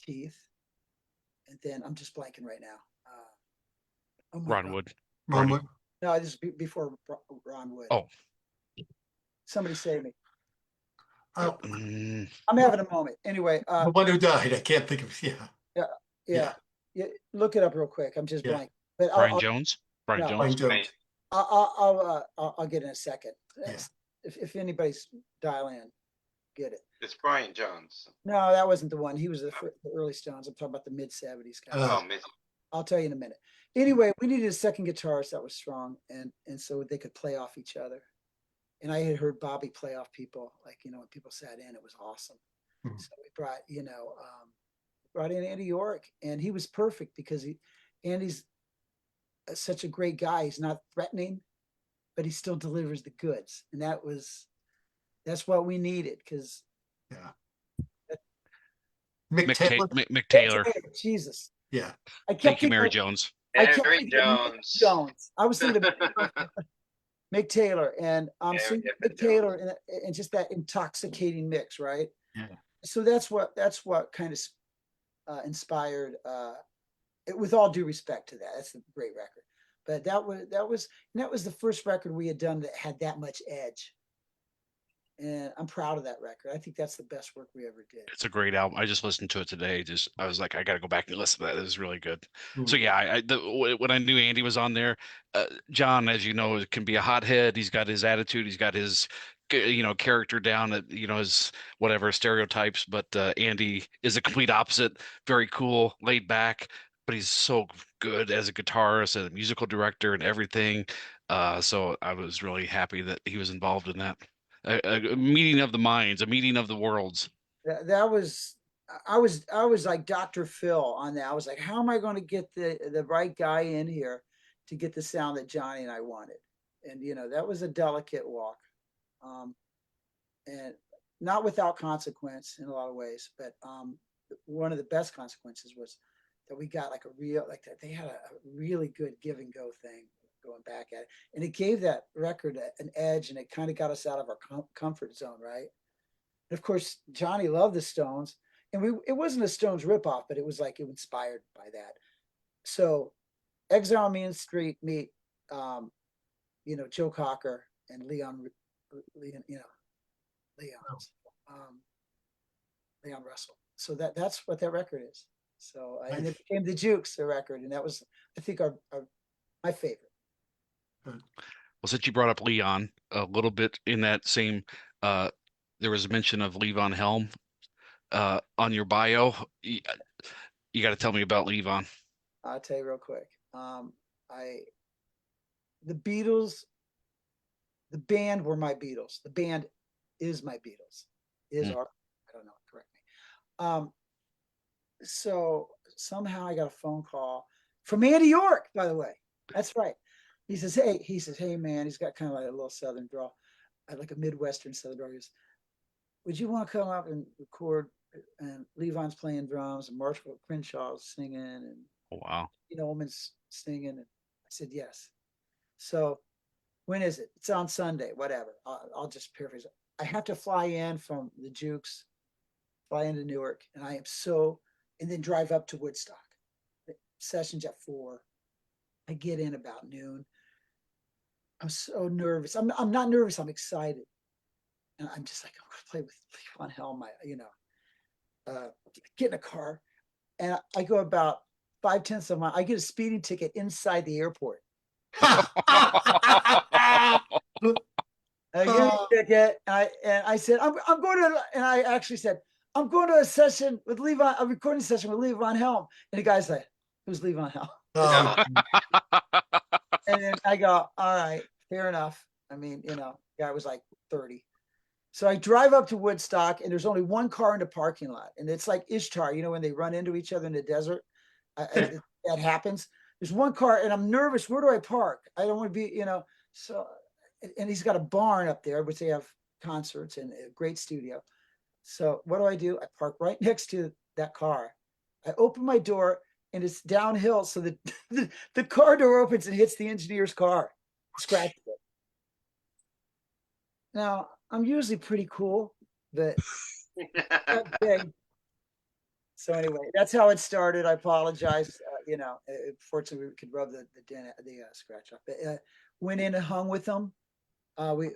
Keith, and then I'm just blanking right now. Ron Wood. Ron Wood. No, this is before Ron Wood. Oh, somebody save me. Oh, I'm having a moment. Anyway, the one who died. I can't think of. Yeah. Look it up real quick. I'm just blank. But Brian Jones. Brian Jones. I'll get in a second. Yeah. If anybody's dialing in, get it. It's Brian Jones. No, that wasn't the one. He was the early Stones. I'm talking about the mid '70s guys. I'll tell you in a minute. Anyway, we needed a second guitarist that was strong, and so they could play off each other. And I had heard Bobby play off people, like when people sat in, it was awesome. So we brought in Andy York, and he was perfect because Andy's such a great guy. He's not threatening, but he still delivers the goods, and that's what we needed, because Mick Taylor. Mick Taylor. Jesus. Yeah. Thank you, Mary Jones. I kept Harry thinking of Mick Jones. Jones. I was thinking of Mick Taylor, and Harry singing Jeff Mick Taylor Jones. and just that intoxicating mix, right? Yeah. So that's what kind of inspired. With all due respect to that, that's a great record. But that was the first record we had done that had that much edge, and I'm proud of that record. I think that's the best work we ever did. It's a great album. I just listened to it today. Just I was like, I got to go back and listen to that. It was really good. So Mm. yeah, when I knew Andy was on there, John, as you know, can be a hothead. He's got his attitude. He's got his character down at his whatever stereotypes. But Andy is a complete opposite. Very cool, laid back, but he's so good as a guitarist and a musical director and everything. So I was really happy that he was involved in that. A meeting of the minds, a meeting of the worlds. That was I was like Dr. Phil on that. I was like, how am I going to get the right guy in here to get the sound that Johnny and I wanted? And that was a delicate walk, and not without consequence in a lot of ways. But one of the best consequences was that we got like a real like that they had a really good give and go thing going back at it, and it gave that record an edge, and it kind of got us out of our comfort zone, right? And of course, Johnny loved the Stones, and it wasn't a Stones ripoff, but it was like it inspired by that. So, Exile on Main Street meet, Joe Cocker and Leon, Leon's, Leon Russell. So that's what that record is. So, and it became the Jukes, the record, and that was, I think, my favorite. Well, since you brought up Leon a little bit in that same, there was a mention of Levon Helm on your bio. You got to tell me about Levon. I'll tell you real quick. The Beatles, the band were my Beatles. The band is my Beatles. I don't know, correct me. So somehow I got a phone call from Andy York, by the way. That's right. He says, hey man, he's got kind of like a little Southern drawl, like a Midwestern Southern drawl. He goes, would you want to come up and record? And Levon's playing drums, and Marshall Crenshaw's singing, and wow, Ullman's singing. And I said yes. So when is it? It's on Sunday. Whatever. I'll just paraphrase it. I have to fly in from the Jukes, fly into Newark, and and then drive up to Woodstock. The session's at 4. I get in about noon. I'm so nervous. I'm not nervous. I'm excited. And I'm just like, I'm going to play with Levon Helm. Get in a car, and I go about 5/10 of a mile. I get a speeding ticket inside the airport. I get a ticket, and I said, I'm going to, and I actually said, I'm going to a recording session with Levon Helm. And the guy's like, who's Levon Helm? Oh, And then I go, all right, fair enough. I mean, the guy was like 30. So I drive up to Woodstock, and there's only one car in the parking lot. And it's like Ishtar, when they run into each other in the desert. That happens. There's one car, and I'm nervous. Where do I park? I don't want to be, so, and he's got a barn up there, which they have concerts and a great studio. So what do? I park right next to that car. I open my door, and it's downhill. So the car door opens and hits the engineer's car, scratches it. Now, I'm usually pretty cool, but not big. So anyway, that's how it started. I apologize. Fortunately, we could rub the scratch off. Went in and hung with them. We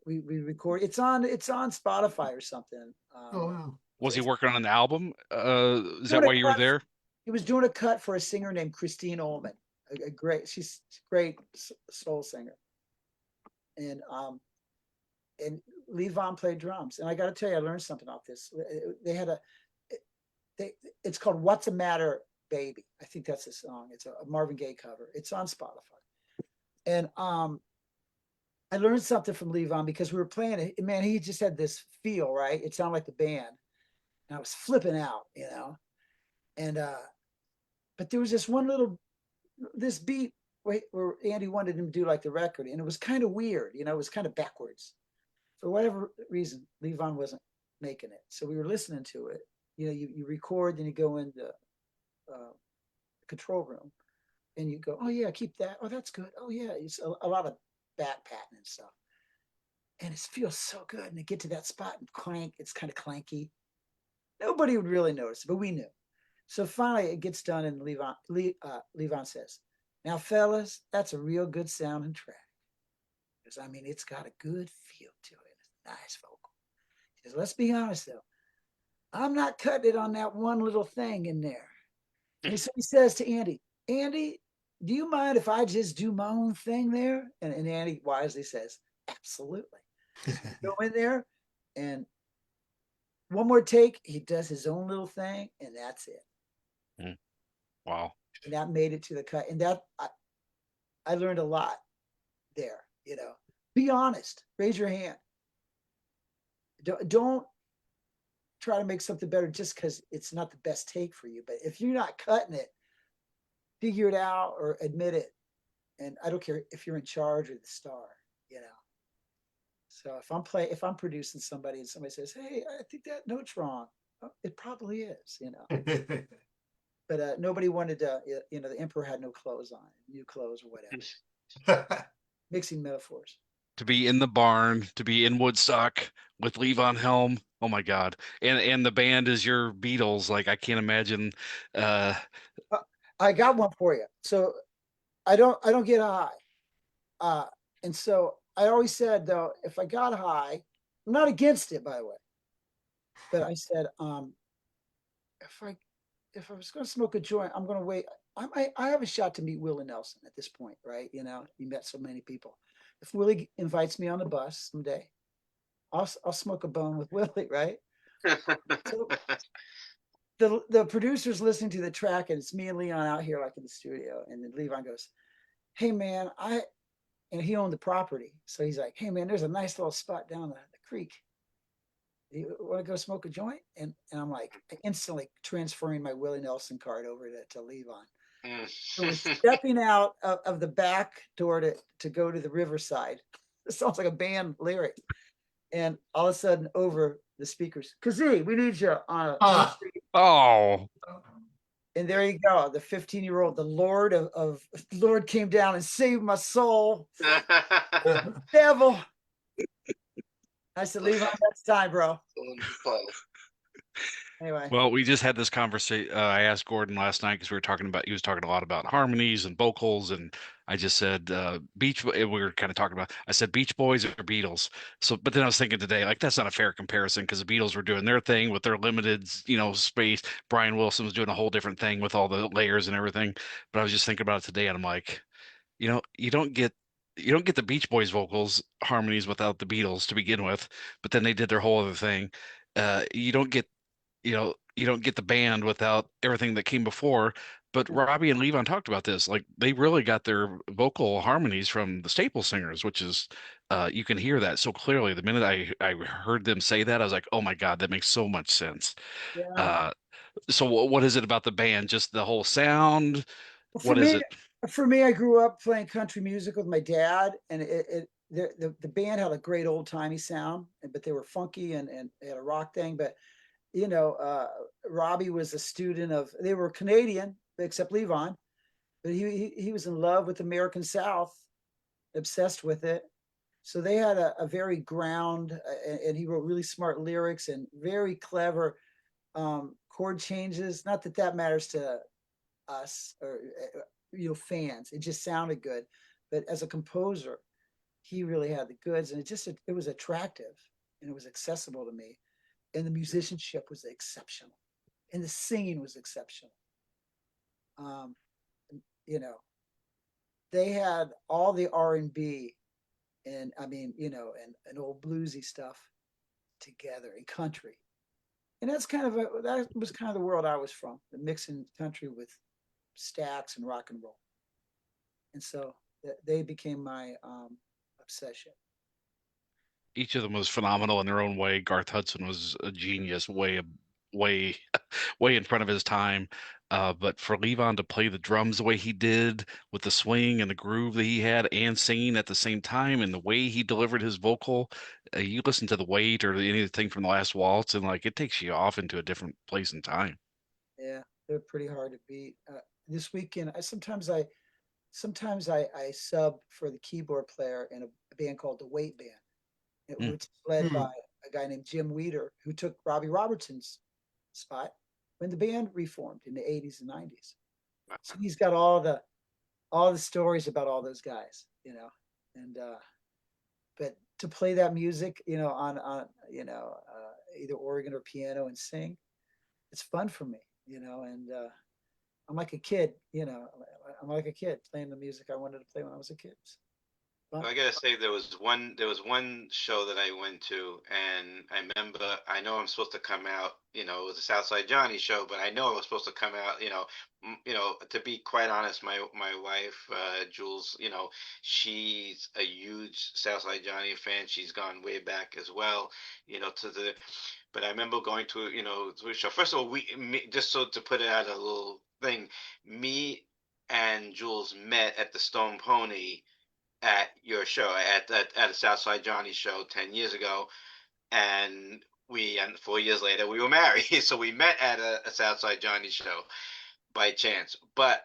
record. It's on Spotify or something. oh wow. Was he working on an album? Is that why you were there? He was doing a cut for a singer named Christine Ullman. She's a great soul singer. And Levon played drums. And I got to tell you, I learned something off this. It's called "What's the Matter, Baby." I think that's a song. It's a Marvin Gaye cover. It's on Spotify. And I learned something from Levon because we were playing it. Man, he just had this feel, right? It sounded like the band. And I was flipping out, And but there was this beat where Andy wanted him to do like the record, and it was kind of weird, it was kind of backwards. For whatever reason, Levon wasn't making it. So we were listening to it. You record, then you go in the control room, and you go, oh yeah, keep that. Oh, that's good. Oh yeah, it's a lot of back patting and stuff. And it feels so good. And to get to that spot and clank, it's kind of clanky. Nobody would really notice, but we knew. So finally it gets done, and Levon says, now, fellas, that's a real good sounding track. Because, I mean, it's got a good feel to it. It's a nice vocal. He says, let's be honest, though. I'm not cutting it on that one little thing in there. And so he says to Andy, Andy, do you mind if I just do my own thing there? And Andy wisely says, absolutely. So go in there, and one more take, he does his own little thing, and that's it. Wow. And that made it to the cut. And that I learned a lot there. Be honest. Raise your hand. Don't try to make something better just because it's not the best take for you. But if you're not cutting it, figure it out or admit it. And I don't care if you're in charge or the star. So if I'm producing somebody and somebody says, hey, I think that note's wrong, it probably is. But nobody wanted to, the emperor had no clothes on, new clothes or whatever. Mixing metaphors. To be in the barn, to be in Woodstock with Levon Helm. Oh my God. And the band is your Beatles. Like I can't imagine. I got one for you. So I don't get high. And so I always said, though, if I got high, I'm not against it, by the way. But I said, if I was going to smoke a joint, I'm going to wait. I have a shot to meet Willie Nelson at this point, right? You met so many people. If Willie invites me on the bus someday, I'll smoke a bone with Willie, right? So the producer's listening to the track, and it's me and Leon out here like in the studio, and then Levon goes, hey man, and he owned the property. So he's like, hey man, there's a nice little spot down the creek. You want to go smoke a joint? And I'm like instantly transferring my Willie Nelson card over to Levon. So we're stepping out of the back door to go to the riverside. It sounds like a band lyric. And all of a sudden over the speakers, Kazee, we need you on Oh. And there you go. The 15-year-old, the Lord came down and saved my soul. Devil. I said, leave on next time, bro. Anyway. Well, we just had this conversation. I asked Gordon last night because he was talking a lot about harmonies and vocals. And I just said, we were kind of talking about, I said, Beach Boys or Beatles. So, but then I was thinking today, like, that's not a fair comparison because the Beatles were doing their thing with their limited, space. Brian Wilson was doing a whole different thing with all the layers and everything. But I was just thinking about it today and I'm like, you don't get the Beach Boys vocals harmonies without the Beatles to begin with, but then they did their whole other thing. You don't get the band without everything that came before. But Robbie and Levon talked about this. Like they really got their vocal harmonies from the Staple Singers, which is you can hear that so clearly. The minute I heard them say that, I was like, oh my God, that makes so much sense. Yeah. So what is it about the band? Just the whole sound? Well, What is it? For me, I grew up playing country music with my dad, and the band had a great old timey sound, but they were funky and they had a rock thing. But Robbie was a student of. They were Canadian, except Levon, but he was in love with American South, obsessed with it. So they had a very ground, and he wrote really smart lyrics and very clever chord changes. Not that matters to us or fans. It just sounded good, but as a composer, he really had the goods, and it was attractive and it was accessible to me, and the musicianship was exceptional, and the singing was exceptional. They had all the R&B and and old bluesy stuff together in country, and that was kind of the world I was from, the mixing country with Stax and rock and roll. And so they became my obsession. Each of them was phenomenal in their own way. Garth Hudson was a genius, way way in front of his time. But for Levon to play the drums the way he did, with the swing and the groove that he had, and singing at the same time, and the way he delivered his vocal, you listen to the Weight or anything from the Last Waltz, and like it takes you off into a different place and time. Yeah, they're pretty hard to beat. This weekend, sometimes I sometimes I sub for the keyboard player in a band called the Weight Band, Mm. which is led Hmm. by a guy named Jim Weeder, who took Robbie Robertson's spot when the band reformed in the 80s and 90s. So he's got all the stories about all those guys, and but to play that music, on either organ or piano and sing, it's fun for me, and I'm like a kid, I'm like a kid playing the music I wanted to play when I was a kid. It's fun. I gotta say there was one show that I went to, and I remember, I know I'm supposed to come out, it was a Southside Johnny show, but I know I was supposed to come out, to be quite honest, my wife, Jules, she's a huge Southside Johnny fan. She's gone way back as well, to the but I remember going to a show. First of all, just so to put it out a little thing, me and Jules met at the Stone Pony at your show, at a Southside Johnny show 10 years ago, and 4 years later we were married. So we met at a Southside Johnny show by chance. But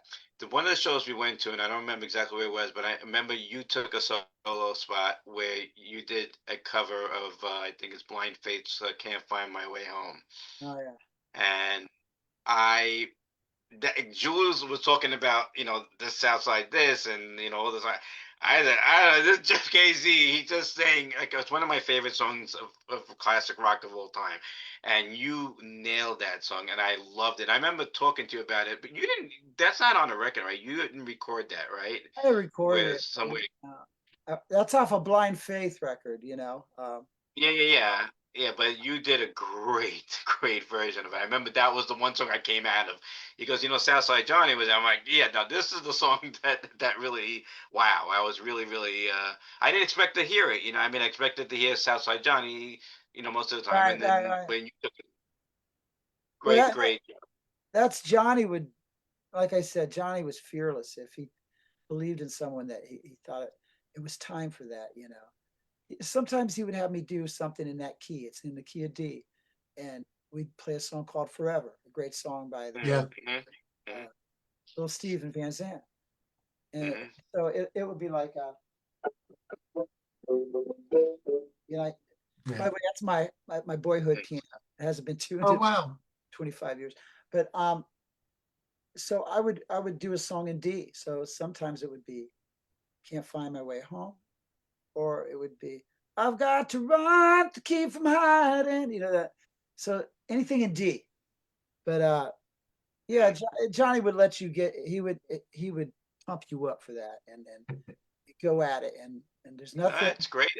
one of the shows we went to, and I don't remember exactly where it was, but I remember you took a solo spot where you did a cover of I think it's Blind Faith's "Can't Find My Way Home," Oh yeah. and I Jules was talking about, this Southside this, and all this. I this Jeff Kazee, he just sang, like, it's one of my favorite songs of classic rock of all time, and you nailed that song, and I loved it. I remember talking to you about it, but you didn't. That's not on the record, right? You didn't record that, right? I recorded Where it. somewhere. That's off a Blind Faith record, Yeah, but you did a great, great version of it. I remember that was the one song I came out of. He goes, Southside Johnny was. I'm like, yeah, now this is the song that really, wow. I was really, really. I didn't expect to hear it. I mean, I expected to hear Southside Johnny, most of the time, Right, and right, then right. when you took it, Well, great, great. that's Johnny would, like I said, Johnny was fearless. If he believed in someone that he thought it was time for that, Sometimes he would have me do something in that key. It's in the key of D, and we'd play a song called "Forever," a great song by the Yeah. Mm-hmm. little Stephen Van Zandt. And Mm-hmm. so it would be like, by the Yeah. way, that's my boyhood piano. It hasn't been tuned Oh in wow. 25 years, but so I would do a song in D. So sometimes it would be "Can't Find My Way Home," or it would be "I've got to run to keep from hiding," that. So anything in D. But yeah, Johnny would let you he would pump you up for that, and go at it, and there's nothing. That's great.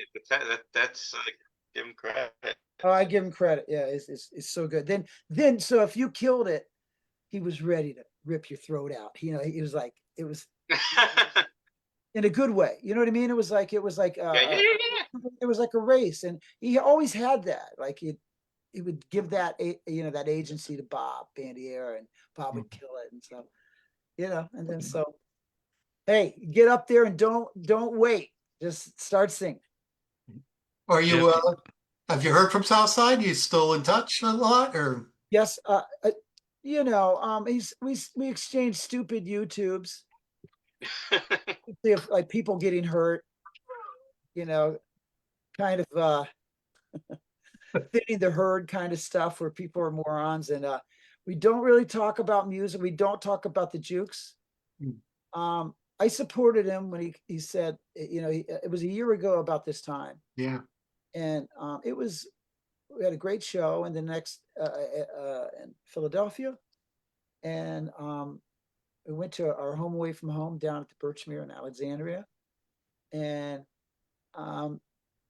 That's give him credit. Oh, I give him credit. Yeah, it's so good. Then so if you killed it, he was ready to rip your throat out. He was like, it was in a good way. You know what I mean? It was like Yeah. it was like a race, and he always had that. Like he would give that agency to Bob Bandiera, and Bob would kill it, and so and then so, hey, get up there and don't wait, just start singing. Are Jeff, you have you heard from Southside? You still in touch a lot or Yes, we exchanged stupid YouTubes, if like people getting hurt, kind of fitting the herd kind of stuff where people are morons, and we don't really talk about music. We don't talk about the Jukes. I supported him when he said, it was a year ago about this time, yeah. and we had a great show in the next in Philadelphia, and we went to our home away from home down at the Birchmere in Alexandria, and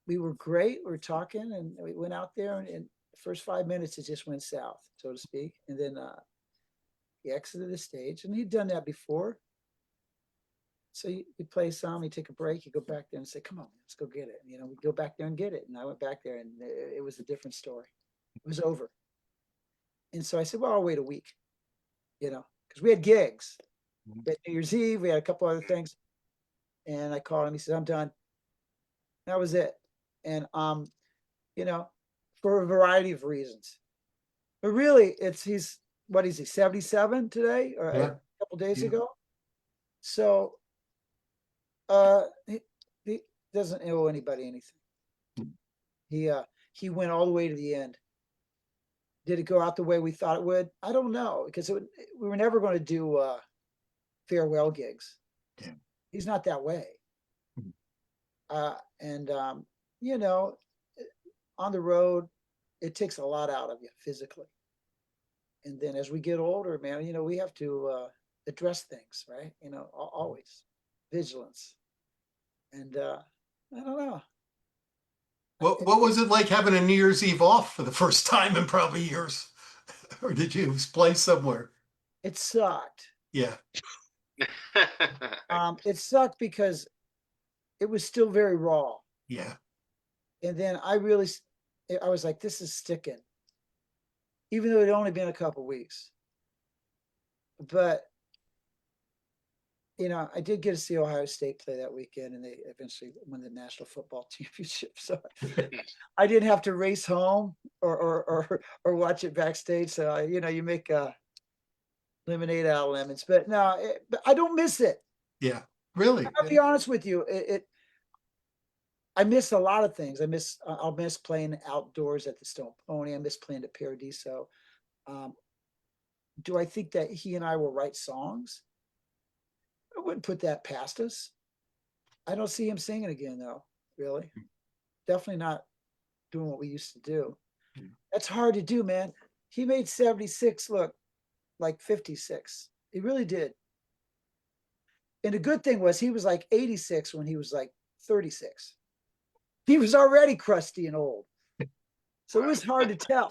we were great. We were talking, and we went out there, and in the first 5 minutes, it just went south, so to speak. And then he exited the stage, and he'd done that before. So you play some, you take a break, you go back there and say, "Come on, let's go get it." We go back there and get it. And I went back there, and it was a different story. It was over. And so I said, "Well, I'll wait a week," because we had gigs. We had New Year's Eve, we had a couple other things. And I called him. He said, "I'm done." That was it. And for a variety of reasons. But really, what is he, 77 today, or Yeah. a couple days Yeah. ago? So He doesn't owe anybody anything. He went all the way to the end. Did it go out the way we thought it would? I don't know, because we were never going to do farewell gigs. Yeah. He's not that way. And you know, on the road, it takes a lot out of you physically. And then as we get older, man, you know, we have to address things, right? You know, always vigilance. And I don't know. What was it like having a New Year's Eve off for the first time in probably years? Or did you play somewhere? It sucked. Yeah. It sucked because it was still very raw. Yeah. And then I was like, this is sticking, even though it had only been a couple weeks. But, you know, I did get to see Ohio State play that weekend, and they eventually won the national football championship. So I didn't have to race home or watch it backstage. So, you know, you make lemonade out of lemons. But no, but I don't miss it. Yeah. Really? I'll be honest with you. I miss a lot of things. I'll miss playing outdoors at the Stone Pony. I miss playing at Paradiso. Do I think that he and I will write songs? I wouldn't put that past us. I don't see him singing again, though. Really, definitely not doing what we used to do. That's hard to do, man. He made 76 look like 56. He really did. And the good thing was he was like 86 when he was like 36. He was already crusty and old. So it was hard to tell.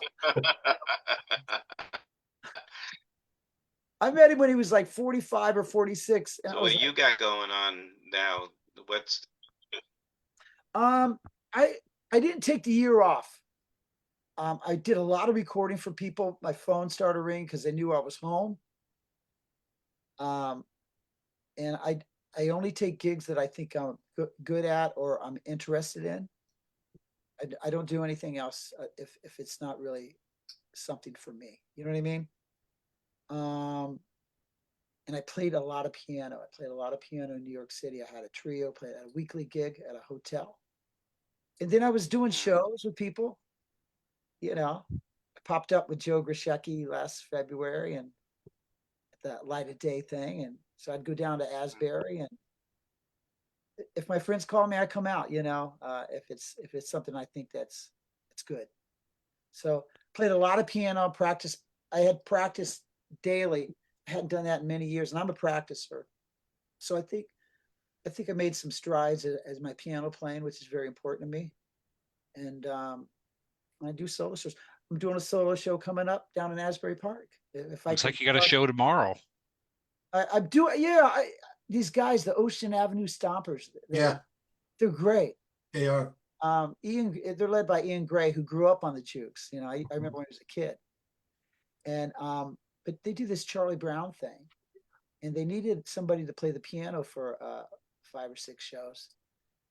I met him when he was like 45 or 46. And So what do you got going on now? What's I didn't take the year off. I did a lot of recording for people. My phone started ringing because they knew I was home. And I only take gigs that I think I'm good at or I'm interested in. I don't do anything else if it's not really something for me. You know what I mean? And I played a lot of piano. I played a lot of piano in New York City. I had a trio, played a weekly gig at a hotel. And then I was doing shows with people. You know, I popped up with Joe Grishecki last February and the Light of Day thing. And so I'd go down to Asbury, and if my friends call me, I come out, you know, if it's something I think it's good. So played a lot of piano, practice. I had practiced daily. I hadn't done that in many years, and I'm a practicer. So I think I made some strides as my piano playing, which is very important to me. And I do solo shows. I'm doing a solo show coming up down in Asbury Park. If Looks like you got a show tomorrow. I'm doing, yeah. These guys, the Ocean Avenue Stompers, they're great. They are. They're led by Ian Gray, who grew up on the Jukes. You know, I remember when he was a kid. And but they do this Charlie Brown thing, and they needed somebody to play the piano for 5 or 6 shows,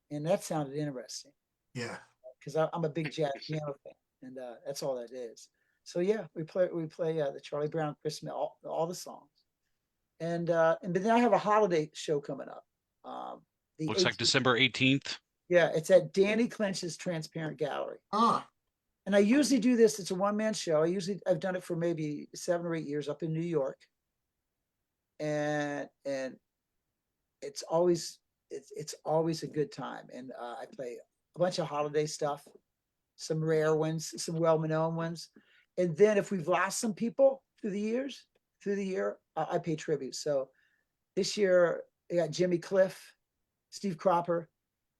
and that sounded interesting. Yeah. Because I'm a big jazz piano fan, and that's all that is. So yeah, we play the Charlie Brown Christmas, all the songs. And but then I have a holiday show coming up. Looks like December 18th. Yeah, it's at Danny Clinch's Transparent Gallery. And I usually do this. It's a one-man show. I've done it for maybe 7 or 8 years up in New York. And it's always a good time. And I play a bunch of holiday stuff, some rare ones, some well-known ones. And then if we've lost some people through the year, I pay tribute. So this year I got Jimmy Cliff, Steve Cropper,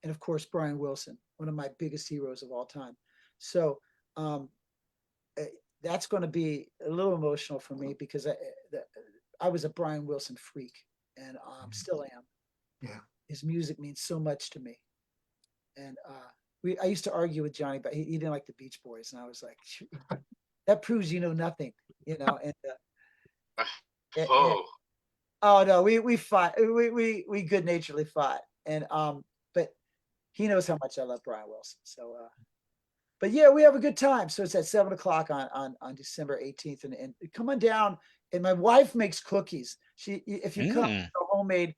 and of course Brian Wilson, one of my biggest heroes of all time. So that's going to be a little emotional for me because I was a Brian Wilson freak, and still am. Yeah, his music means so much to me. And I used to argue with Johnny, but he didn't like the Beach Boys, and I was like, that proves you know nothing, you know. And oh no, we fought. We good naturedly fought, and but he knows how much I love Brian Wilson. So, but yeah, we have a good time. So it's at 7 o'clock on December 18th, and come on down. And my wife makes cookies. If you come, a homemade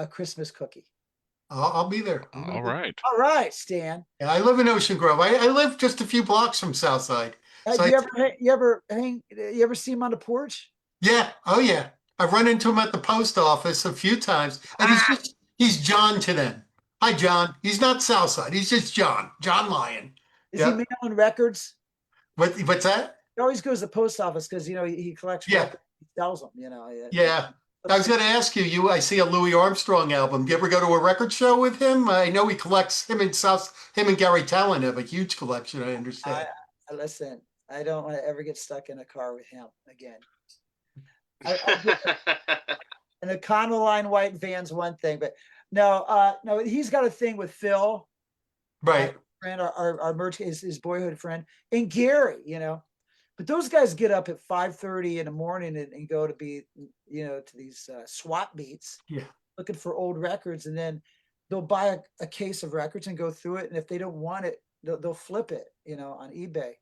Christmas cookie. I'll be there. All right. All right, Stan. Yeah, I live in Ocean Grove. I live just a few blocks from Southside. So Do you ever see him on the porch? yeah, oh yeah. I've run into him at the post office a few times, and he's John to them. Hi, John. He's not Southside. He's just John. John Lyon. Is he Yeah. mailing records? What's that? He always goes to the post office because he collects Yeah. records. He sells them. Yeah. I was going to ask you. I see a Louis Armstrong album. Do you ever go to a record show with him? I know he collects him and Gary Talon have a huge collection. I understand. Listen, I don't want to ever get stuck in a car with him again. And the Econoline white van's one thing, but no, he's got a thing with Phil, Right. friend, our merch, his boyhood friend, and Gary, But those guys get up at 5:30 in the morning and go to be, to these swap meets, looking for old records, and then they'll buy a case of records and go through it, and if they don't want it, they'll flip it, on eBay.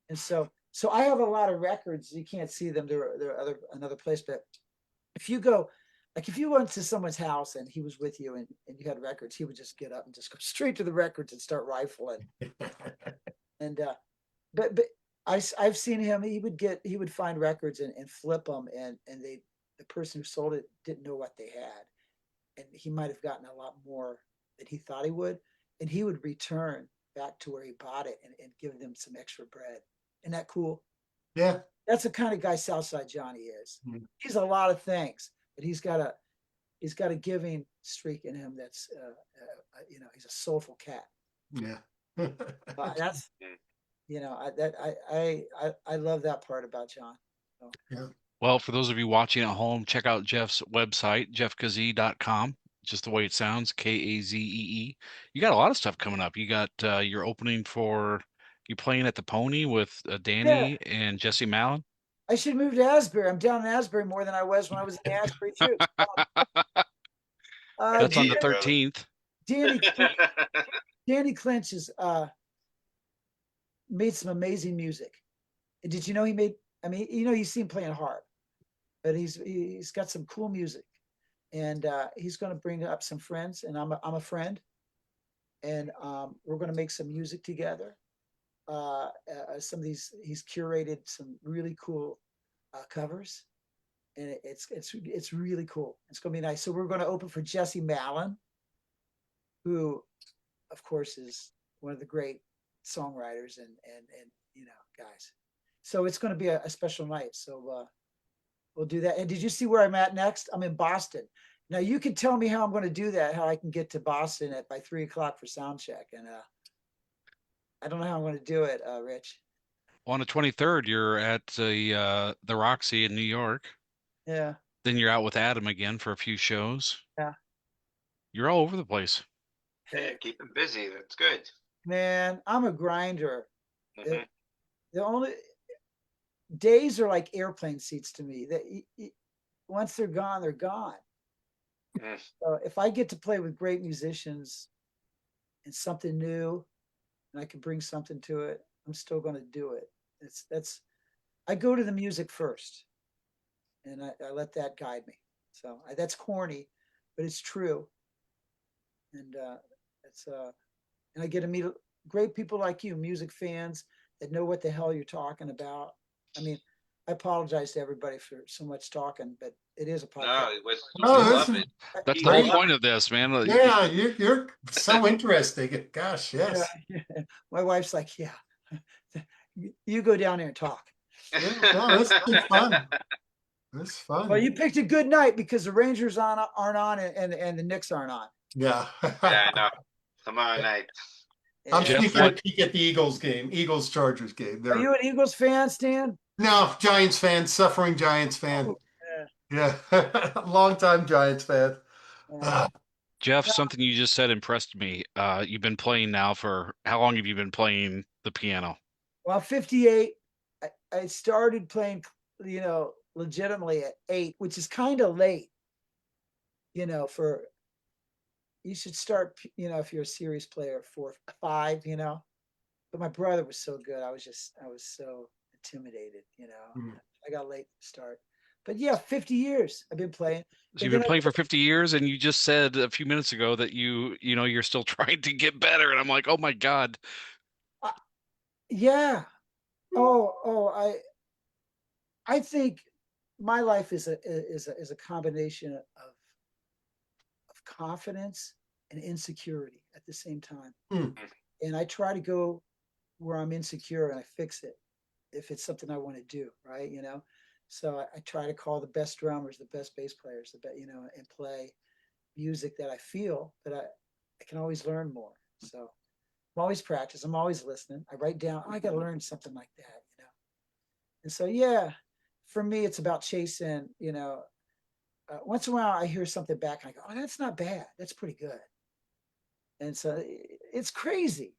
And so I have a lot of records. You can't see them. They're another place, but if you go, like if you went to someone's house and he was with you and you had records, he would just get up and just go straight to the records and start rifling. And but I've seen him. He would find records and flip them, and the person who sold it didn't know what they had, and he might have gotten a lot more than he thought he would, and he would return back to where he bought it and give them some extra bread. Isn't that cool? Yeah. That's the kind of guy Southside Johnny is. Mm. He's a lot of things, but he's got a giving streak in him. That's he's a soulful cat. Yeah. That's I love that part about John. So. Yeah. Well, for those of you watching at home, check out Jeff's website, jeffkazee.com. Just the way it sounds, Kazee. You got a lot of stuff coming up. You got your opening for you playing at the Pony with Danny and Jesse Mallon. I should move to Asbury. I'm down in Asbury more than I was when I was in Asbury too. That's on the 13th. Danny Clinch has made some amazing music. And did you know he made? I mean, you see him playing harp, but he's got some cool music, and he's going to bring up some friends, and I'm a friend, and we're going to make some music together. Some of these, he's curated some really cool covers, and it's really cool. It's going to be nice. So we're going to open for Jesse Mallon, who, of course, is one of the great songwriters and guys. So it's going to be a special night. So we'll do that. And did you see where I'm at next? I'm in Boston. Now you can tell me how I'm going to do that, how I can get to Boston by 3:00 for sound check. And I don't know how I'm going to do it, Rich. Well, on the 23rd, you're at the Roxy in New York. Yeah. Then you're out with Adam again for a few shows. Yeah. You're all over the place. Yeah, keep him busy. That's good. Man, I'm a grinder. Mhm. The only days are like airplane seats to me. That once they're gone, they're gone. Mm. So if I get to play with great musicians and something new, and I can bring something to it, I'm still going to do it. I go to the music first, and I let that guide me. So that's corny, but it's true. And and I get to meet great people like you, music fans that know what the hell you're talking about. I mean, I apologize to everybody for so much talking, but it is a podcast. No, it was. No, we this love is- it. That's the whole point of this, man. Yeah, you're so interesting. Gosh, yes. Yeah. My wife's like, yeah, you go down there and talk. Yeah, no, that's been fun. That's fun. Well, you picked a good night because the Rangers aren't on and the Knicks aren't on. Yeah. Yeah, I know. Tomorrow night. I'm Yeah. sneaking a peek at the Eagles game, Eagles Chargers game. Are you an Eagles fan, Stan? No, Giants fan, suffering Giants fan. Oh, Yeah, longtime Giants fan. yeah. Jeff, something you just said impressed me. You've been playing now for how long have you been playing the piano? Well, 58. I started playing, legitimately at 8, which is kind of late. You should start, if you're a serious player, 4, 5. But my brother was so good. I was so intimidated. Mm. I got late to start. But yeah, 50 years I've been playing. So And you've then been playing for 50 years, and you just said a few minutes ago that you're still trying to get better, and I'm like, oh my God. I, yeah. I think my life is a combination of confidence and insecurity at the same time. Mm. And I try to go where I'm insecure and I fix it if it's something I want to do, right? So I try to call the best drummers, the best bass players, and play music that I feel that I can always learn more. So I'm always practice. I'm always listening. I write down, I got to learn something like that. And so, yeah, for me, it's about chasing, once in a while I hear something back and I go, oh, that's not bad. That's pretty good. And so it's crazy.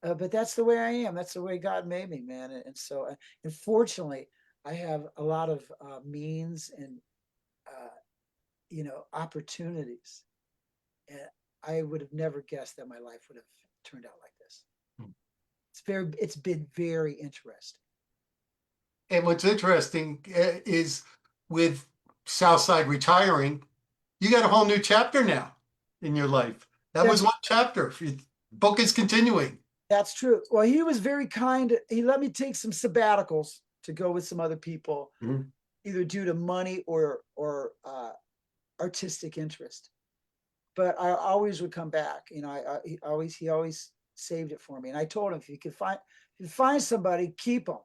But that's the way I am. That's the way God made me, man. And so, and fortunately, I have a lot of means and, opportunities. And I would have never guessed that my life would have turned out like this. Hmm. It's been very interesting. And what's interesting is with Southside retiring, you got a whole new chapter now in your life. That was one chapter. The book is continuing. That's true. Well, he was very kind. He let me take some sabbaticals to go with some other people, either due to money or artistic interest. But I always would come back. He always saved it for me. And I told him, if you find somebody, keep them.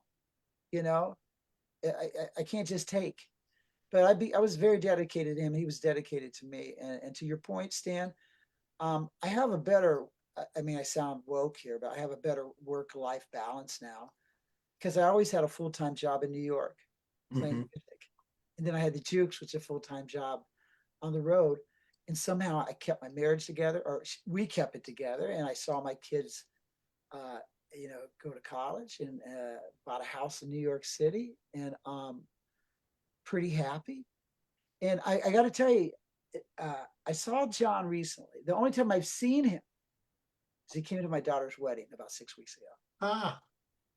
I can't just take. But I was very dedicated to him. He was dedicated to me. And to your point, Stan, I have a better. I mean, I sound woke here, but I have a better work-life balance now because I always had a full-time job in New York playing music. And then I had the Jukes, which is a full-time job on the road. And somehow I kept my marriage together, or we kept it together. And I saw my kids, go to college and bought a house in New York City, and pretty happy. And I got to tell you, I saw John recently. The only time I've seen him is he came to my daughter's wedding about 6 weeks ago. Ah.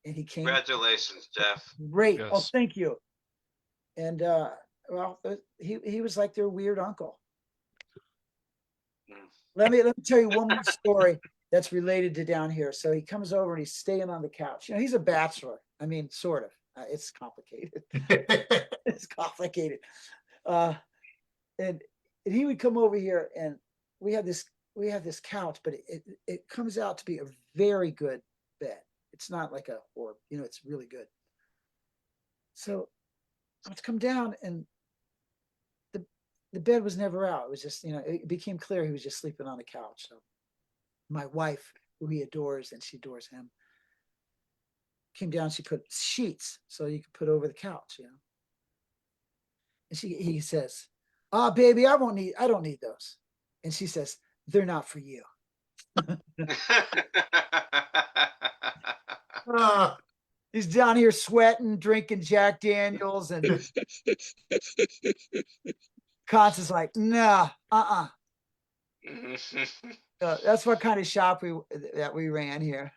And he came. Congratulations, Jeff. Great. Yes. Oh, thank you. And he was like their weird uncle. Let me tell you one more story that's related to down here. So he comes over and he's staying on the couch. He's a bachelor. I mean, sort of. It's complicated. It's complicated. And he would come over here, and we have this couch, but it comes out to be a very good bed. It's not like it's really good. So I would come down, and the bed was never out. It was just, it became clear he was just sleeping on the couch. So my wife, who he adores, and she adores him, came down. She put sheets so you could put over the couch, And he says, "Ah, baby, I don't need those." And she says, "They're not for you." He's down here sweating, drinking Jack Daniels, and Constance's like, "Nah, that's what kind of shop that we ran here.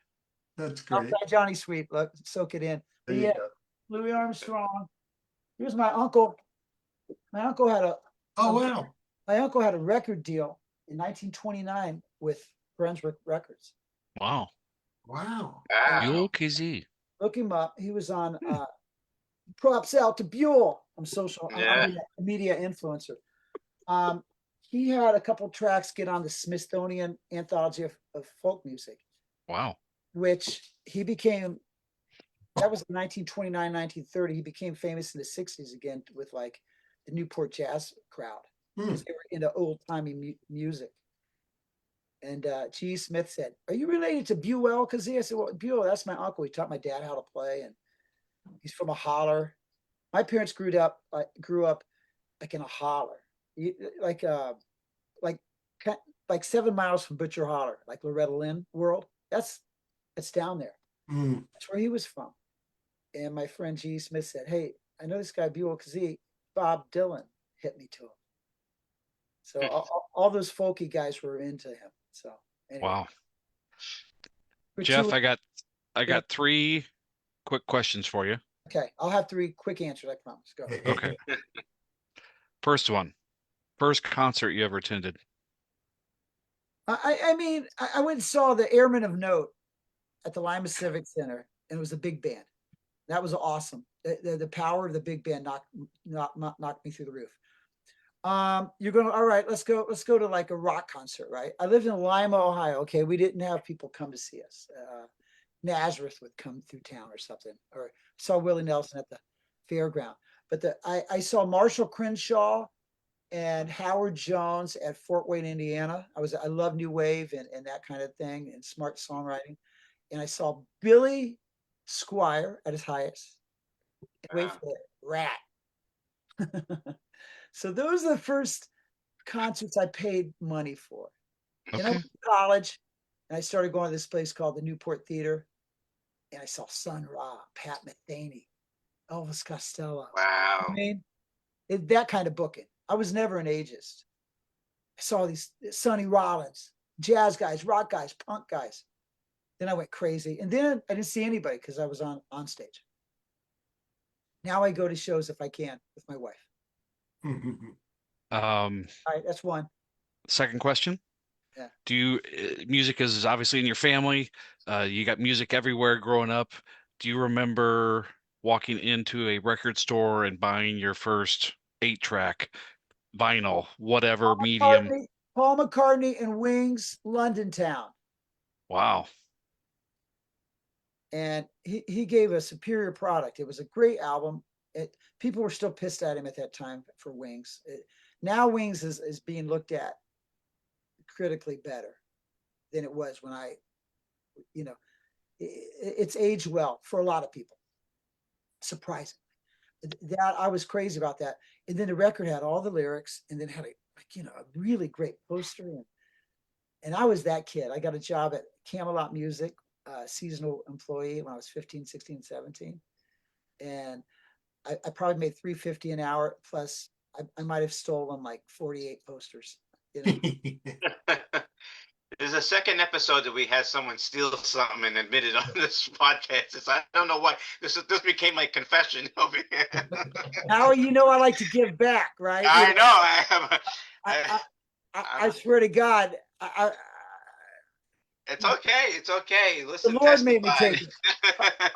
That's great. Outside Johnny Sweet, look, soak it in. There you go. Louis Armstrong. Here's my uncle. My uncle had wow. My uncle had a record deal in 1929 with Brunswick Records. Wow. Wow. Jeff Kazee. Look him up. He was on Props Out to Buell. I'm a media influencer. He had a couple tracks get on the Smithsonian Anthology of Folk Music. Wow. Which he became, that was 1929, 1930. He became famous in the 60s again with like the Newport jazz crowd because they were into old-timey music. And G. Smith said, "Are you related to Buell Kazee?" I said, "Well, Buell, that's my uncle. He taught my dad how to play, and he's from a holler." My parents grew up like in a holler, like 7 miles from Butcher Holler, like Loretta Lynn world. That's down there. That's where he was from. And my friend G. Smith said, "Hey, I know this guy Buell Kazee. Bob Dylan hit me to him." So all those folky guys were into him. So anyway. Wow. Jeff, I got Yeah. 3 quick questions for you. Okay, I'll have 3 quick answers, I promise. Go. Okay. First one. First concert you ever attended. I mean, I went and saw the Airmen of Note at the Lima Civic Center, and it was a big band. That was awesome. The power of the big band knocked me through the roof. You're going, all right, let's go to like a rock concert, right? I lived in Lima, Ohio. Okay, we didn't have people come to see us. Nazareth would come through town or something, or saw Willie Nelson at the fairground. But I saw Marshall Crenshaw and Howard Jones at Fort Wayne, Indiana. I love new wave and that kind of thing and smart songwriting. And I saw Billy Squire at his highest. Wait for it, Rat. So those are the first concerts I paid money for. And I Okay. went to college and I started going to this place called the Newport Theater. And I saw Sun Ra, Pat Metheny, Elvis Costello. Wow. I mean, that kind of booking. I was never an ageist. I saw these Sonny Rollins, jazz guys, rock guys, punk guys. Then I went crazy. And then I didn't see anybody because I was on stage. Now I go to shows if I can with my wife. All right, that's one. Second question. Yeah. Do you, music is obviously in your family. You got music everywhere growing up. Do you remember walking into a record store and buying your first 8-track, vinyl, whatever medium? Paul McCartney and Wings, London Town. Wow. And he gave a superior product. It was a great album. People were still pissed at him at that time for Wings. Now Wings is being looked at critically better than it was when it's aged well for a lot of people. Surprisingly. That I was crazy about that. And then the record had all the lyrics and then had a really great poster. And I was that kid. I got a job at Camelot Music, seasonal employee when I was 15, 16, 17. And I probably made $3.50 an hour. Plus I might've stolen like 48 posters. There's a second episode that we had someone steal something and admit it on this podcast. I don't know why this became my confession over here. Howie, I like to give back, right? I know. I swear to God, it's okay. It's okay. Listen, the Lord made me take it.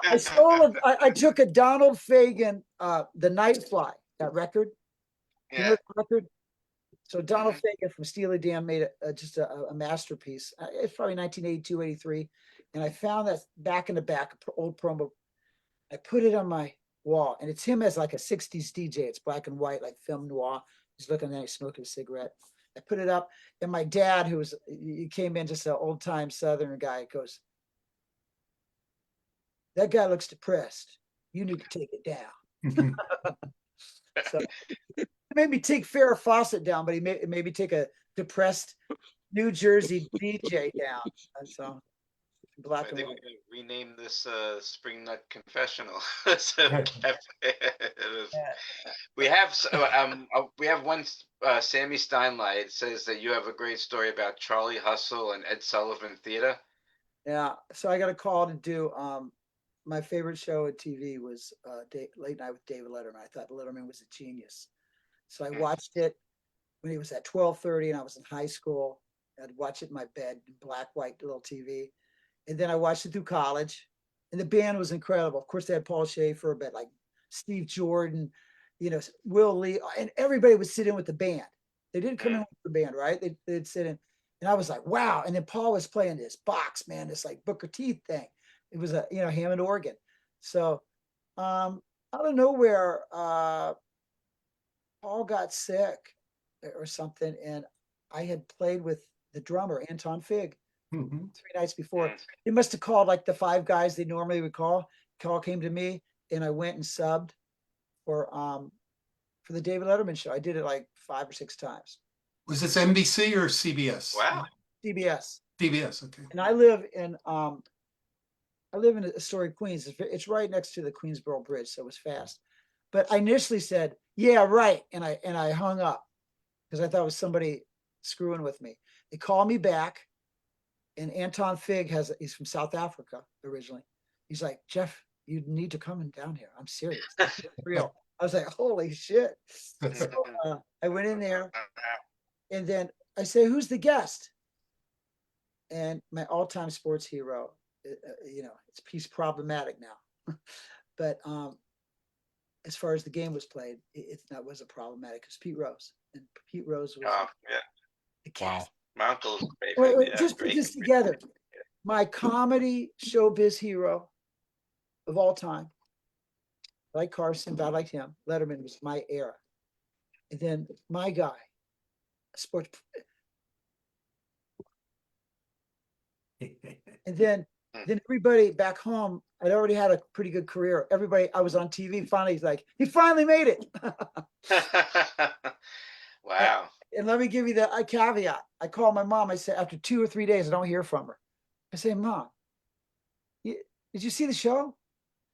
I stole it. I took a Donald Fagen, The Nightfly, that record. Yeah. You know the record? So Donald Fagen from Steely Dan made just a masterpiece. It's probably 1982, 83. And I found that back in the back, old promo. I put it on my wall, and it's him as like a 60s DJ. It's black and white, like film noir. He's looking there, he's smoking a cigarette. I put it up, and my dad, he came in, just an old time Southern guy, goes, "That guy looks depressed. You need to take it down." So it made me take Farrah Fawcett down, but he made me take a depressed New Jersey DJ down. And so black and white. I think we're gonna rename this Spring Nut Confessional. We have one Sammy Steinlight. It says that you have a great story about Charlie Hustle and Ed Sullivan Theater. Yeah, so I got a call to do my favorite show at TV was Late Night with David Letterman. I thought Letterman was a genius. So I watched it when he was at 12:30 and I was in high school. I'd watch it in my bed, black, white, little TV. And then I watched it through college. And the band was incredible. Of course, they had Paul Schaefer, but like Steve Jordan, Will Lee, and everybody would sit in with the band. They didn't come in with the band, right? They'd sit in. And I was like, wow. And then Paul was playing this box, man, this like Booker T thing. It was a Hammond organ. So out of nowhere, Paul got sick or something, and I had played with the drummer Anton Fig 3 nights before. They must have called like the 5 guys they normally would call. Call came to me, and I went and subbed for the David Letterman show. I did it like 5 or 6 times. Was this NBC or CBS? Wow. CBS. CBS, okay. And I live in Astoria, Queens. It's right next to the Queensboro Bridge, so it was fast. But I initially said, "Yeah, right," and I hung up because I thought it was somebody screwing with me. They called me back, and Anton Fig he's from South Africa originally. He's like, "Jeff, you need to come down here. I'm serious. It's real. I was like, holy shit. So I went in there, and then I say, who's the guest? And my all-time sports hero, he's problematic now. But as far as the game was played, that wasn't problematic because Pete Rose. And Pete Rose was Oh, yeah. the Wow. cast. My uncle's favorite. Wait, Yeah, just put great. this together. My comedy showbiz hero of all time, like Carson, but I liked him. Letterman was my era. And then my guy, sports. And then everybody back home, I'd already had a pretty good career. Everybody, I was on TV. Finally, he's like, he finally made it. Wow. And let me give you the caveat. I call my mom. I said, after 2 or 3 days, I don't hear from her. I say, Mom, did you see the show?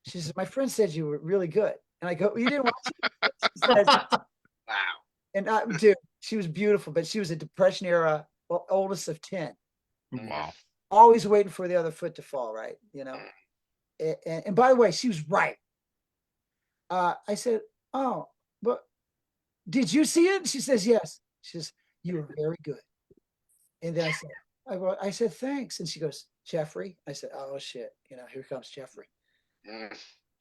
She says, my friend said you were really good. And I go, you didn't watch it? She says, Wow. and dude, she was beautiful, but she was a Depression era, oldest of 10. Wow. Always waiting for the other foot to fall, right? And by the way, she was right. I said, oh, but did you see it? She says, yes. She says, you were very good. And then I said, thanks. And she goes, Jeffrey. I said, oh shit, here comes Jeffrey.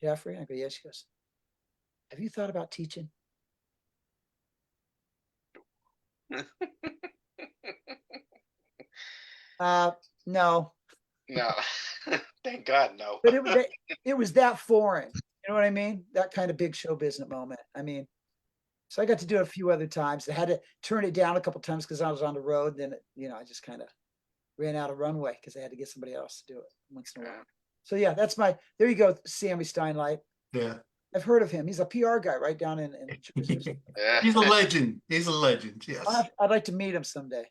Jeffrey. I go, yeah. She goes, have you thought about teaching? No. No. Thank God, no. But it was that foreign. You know what I mean? That kind of big show business moment. I mean, so I got to do it a few other times. I had to turn it down a couple of times because I was on the road. Then, I just kind of ran out of runway because I had to get somebody else to do it once in a while. So yeah, there you go, Sammy Steinlight. Yeah. I've heard of him. He's a PR guy right down in Yeah. He's a legend. He's a legend. Yes. I'd like to meet him someday.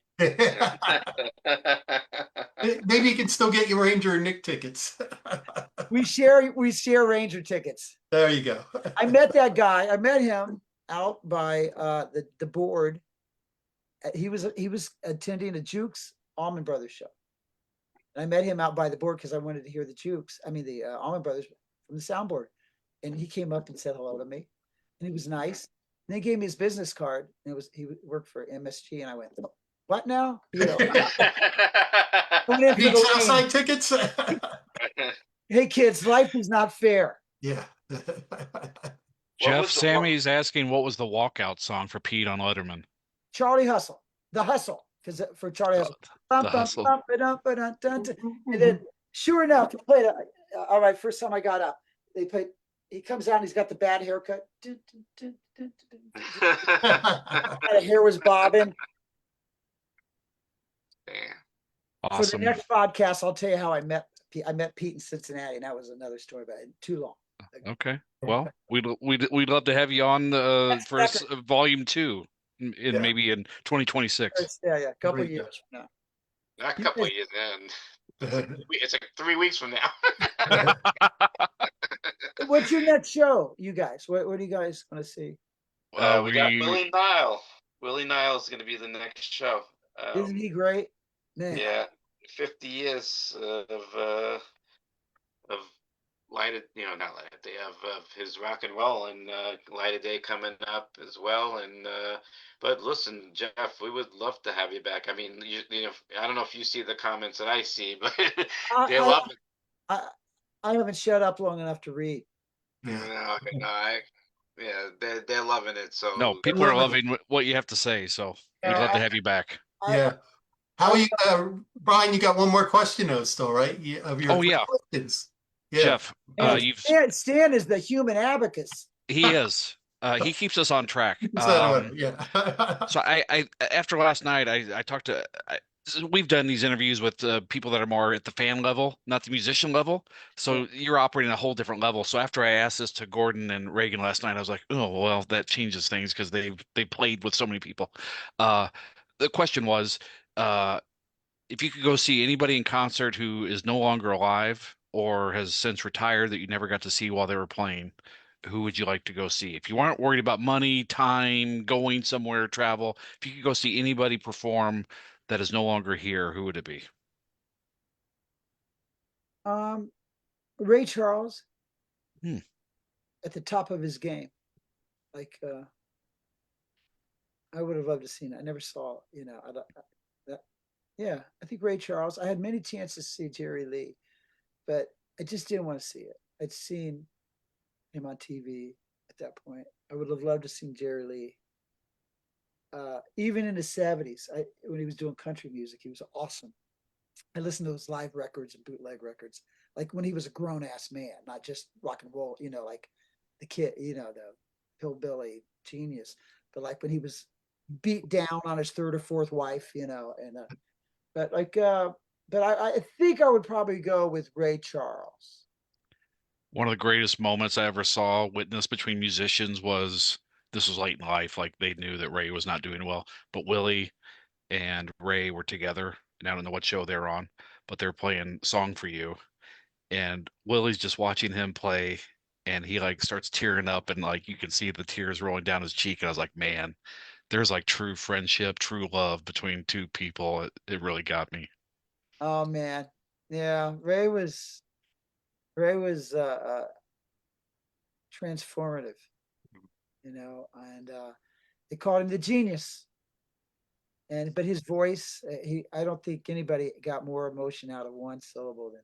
Maybe you can still get your Ranger and Nick tickets. We share Ranger tickets. There you go. I met that guy. I met him out by the board. He was attending a Jukes Allman Brothers show. And I met him out by the board because I wanted to hear the Allman Brothers from the soundboard. And he came up and said hello to me. And he was nice. And they gave me his business card. And he worked for MSG. And I went, what now? Need Southside tickets? Hey kids, life is not fair. Yeah. Jeff, Sammy's asking what was the walkout song for Pete on Letterman? Charlie Hustle. The Hustle. Because for Charlie Hustle. The Hustle. And then sure enough, they played all right, first time I got up, he comes out and he's got the bad haircut. The hair was bobbing. Awesome. For the next podcast, I'll tell you how I met Pete in Cincinnati, and that was another story, but too long. Okay. Well, we'd love to have you on for volume 2 maybe in 2026. Yeah, a couple of years from now. Not a couple of years in. It's like 3 weeks from now. What's your next show, you guys? What are you guys going to see? We got Willie Nile. Willie Nile is going to be the next show. Isn't he great? Man. Yeah, 50 years of Light of, not Light of Day, of his rock and roll, and Light of Day coming up as well. And but listen, Jeff, we would love to have you back. I mean, I don't know if you see the comments that I see, but they love it. I haven't shut up long enough to read. Yeah. They're loving it. So no, people are loving what you have to say. So we'd love to have you back. Yeah. How are you, Brian? You got one more question, though, still, right? Questions. Yeah. Jeff, Stan is the human abacus. He is. He keeps us on track. Yeah. So I after last night, I talked to. We've done these interviews with people that are more at the fan level, not the musician level. So you're operating a whole different level. So after I asked this to Gordon and Reagan last night, I was like, oh well, that changes things because they played with so many people. The question was, if you could go see anybody in concert who is no longer alive or has since retired that you never got to see while they were playing, who would you like to go see? If you aren't worried about money, time, going somewhere, travel, if you could go see anybody perform that is no longer here, who would it be? Ray Charles. Hmm. at the top of his game. Like I would have loved to seen it. I never saw, that. Yeah, I think Ray Charles. I had many chances to see Jerry Lee, but I just didn't want to see it. I'd seen him on TV at that point. I would have loved to seen Jerry Lee. Even in the 70s, when he was doing country music, he was awesome. I listened to those live records and bootleg records, like when he was a grown ass man, not just rock and roll, like the kid, the hillbilly genius, but like when he was beat down on his third or fourth wife, and but like, but I think I would probably go with Ray Charles. One of the greatest moments I ever saw witnessed between musicians was this was late in life. Like they knew that Ray was not doing well, but Willie and Ray were together. And I don't know what show they're on, but they're playing Song for You. And Willie's just watching him play and he like starts tearing up and like you can see the tears rolling down his cheek. And I was like, man, there's like true friendship, true love between two people. It really got me. Oh man, yeah, Ray was transformative, and they called him the genius. And but his voice, I don't think anybody got more emotion out of one syllable than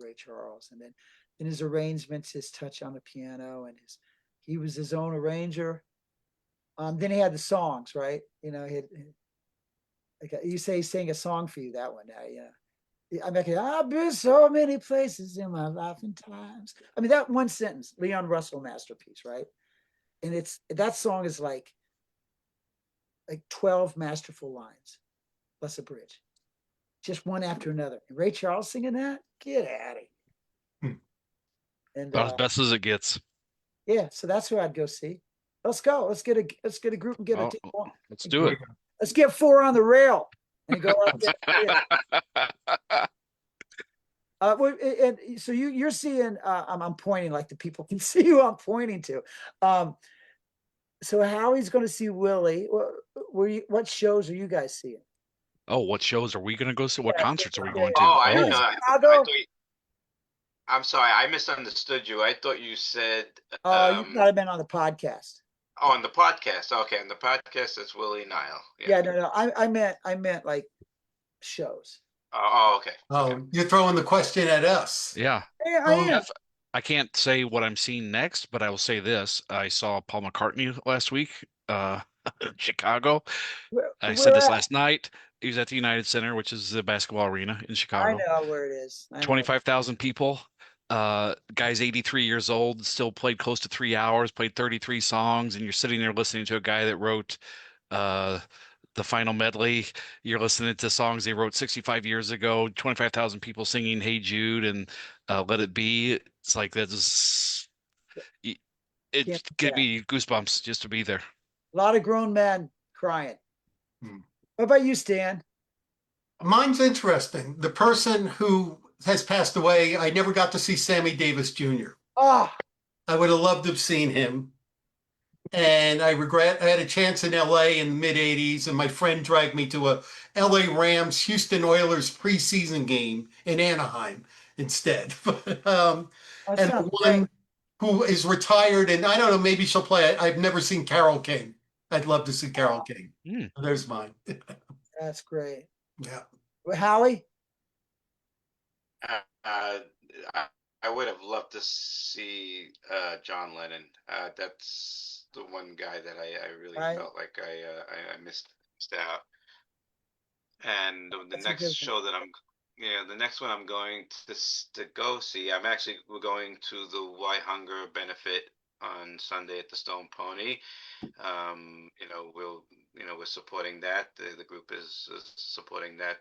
Ray Charles. And then in his arrangements, his touch on the piano, and he was his own arranger. Then he had the songs, right? Like you say, he sang a song for you. That one, I'm like, I've been so many places in my life and times. I mean, that one sentence, Leon Russell masterpiece, right? And that song is like 12 masterful lines plus a bridge, just one after another. And Ray Charles singing that, get out of here. Hmm. And About as best as it gets. yeah, so that's who I'd go see. Let's go. Let's get a group and get a Oh, team. let's do it. Let's get 4 on the rail and go out there. Yeah. And so you're seeing. I'm pointing like the people can see who I'm pointing to. So Howie's going to see Willie. What shows are you guys seeing? Oh, what shows are we going to go see? What Yeah, concerts are we yeah, going yeah. to? Oh, I Oh, know. I Chicago? thought I'm sorry, I misunderstood you. I thought you said You might have been on the podcast. on the podcast. Okay, on the podcast it's Willie Nile. Yeah, Yeah. no. I meant like shows. Oh, okay. Oh, you're throwing the question at us. yeah. Yeah, I Oh, am. I can't say what I'm seeing next, but I will say this. I saw Paul McCartney last week, in Chicago. I said Where this at? last night. He was at the United Center, which is the basketball arena in I Chicago. know where it is. I know. 25,000 people. Guy's 83 years old, still played close to 3 hours, played 33 songs, and you're sitting there listening to a guy that wrote uh, the final medley. You're listening to songs they wrote 65 years ago, 25,000 people singing Hey Jude and Let It Be. It's like that's Can't it do gave that. me goosebumps just to be there. A lot of grown men crying. Hmm. What about you, Stan? Mine's interesting. The person who has passed away, I never got to see Sammy Davis Jr. Oh, I would have loved to have seen him. And I regret I had a chance in LA in the mid 80s, and my friend dragged me to a LA Rams Houston Oilers preseason game in Anaheim instead. that And sounds the great. one who is retired, and I don't know, maybe she'll play. I've never seen Carole King. I'd love to see Carole King. Hmm. There's mine. That's great. Yeah. Howie? Uh, I, I would have loved to see John Lennon. That's the one guy that I really Right. felt like I missed out. And the That's a next good one. show that the next one I'm going to go see. We're going to the Why Hunger benefit on Sunday at the Stone Pony. We're supporting that. The group is supporting that.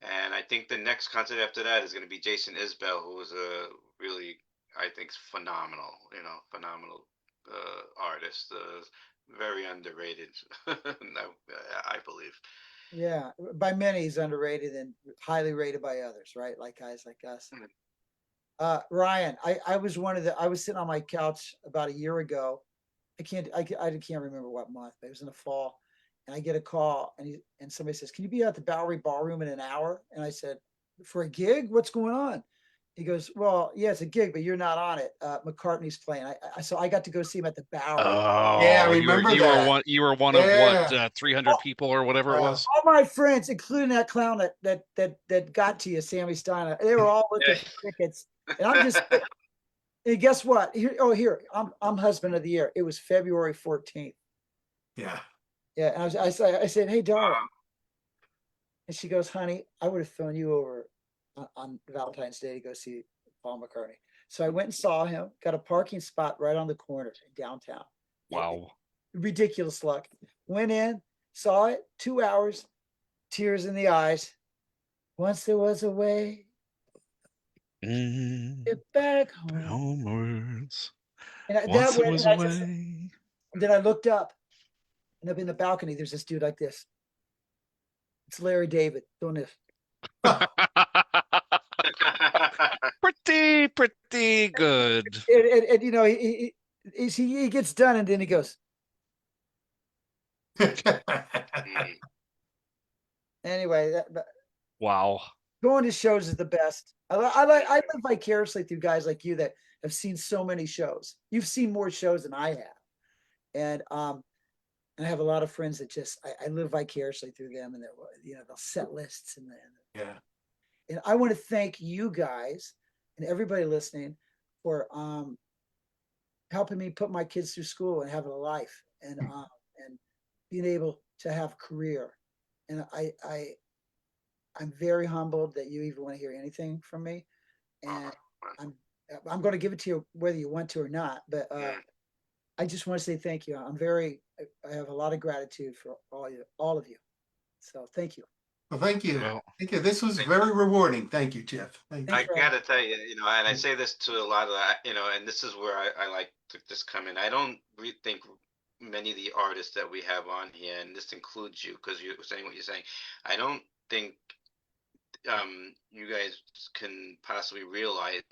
And I think the next concert after that is going to be Jason Isbell, who is a really, I think, phenomenal artist. Very underrated, I believe. Yeah, by many he's underrated and highly rated by others, right? Like guys like us. Ryan, I was sitting on my couch about a year ago. I can't remember what month, but it was in the fall, and I get a call and somebody says, "Can you be at the Bowery Ballroom in an hour?" And I said, "For a gig? What's going on?" He goes, well, yeah, it's a gig, but you're not on it. McCartney's playing. So I got to go see him at the Bowery. Yeah, I Oh, remember you were that. one of what, Yeah. 300 people or whatever it Uh, was. All my friends, including that clown that got to you, Sammy Steiner, they were all looking for tickets. And I'm just, and guess what? Here, I'm husband of the year. It was February 14th. yeah. Yeah, and I said, hey, darling. And she goes, honey, I would have thrown you over on Valentine's Day to go see Paul McCartney. So I went and saw him, got a parking spot right on the corner downtown. Wow. Ridiculous luck. Went in, saw it, 2 hours, tears in the eyes. Once there was a way, get back home. Homewards. And Once that it went, was and I just, away. then I looked up, and up in the balcony, there's this dude like this. It's Larry David doing this. Pretty good. And you know, he gets done, and then he goes, anyway, Wow. going to shows is the best. I live vicariously through guys like you that have seen so many shows. You've seen more shows than I have, and I have a lot of friends that just I live vicariously through them, and they'll set lists Yeah. and I want to thank you guys and everybody listening for helping me put my kids through school and having a life and being able to have a career. And I'm very humbled that you even want to hear anything from me. And I'm going to give it to you whether you want to or not. But I just want to say thank you. I have a lot of gratitude for all of you. So thank you. Well, thank you. Well, Thank you. This was very rewarding. Thank you, Jeff. Thank you. I gotta tell you, and I say this to a lot of and this is where I like to just come in. I don't think many of the artists that we have on here, and this includes you, because you're saying what you're saying. I don't think you guys can possibly realize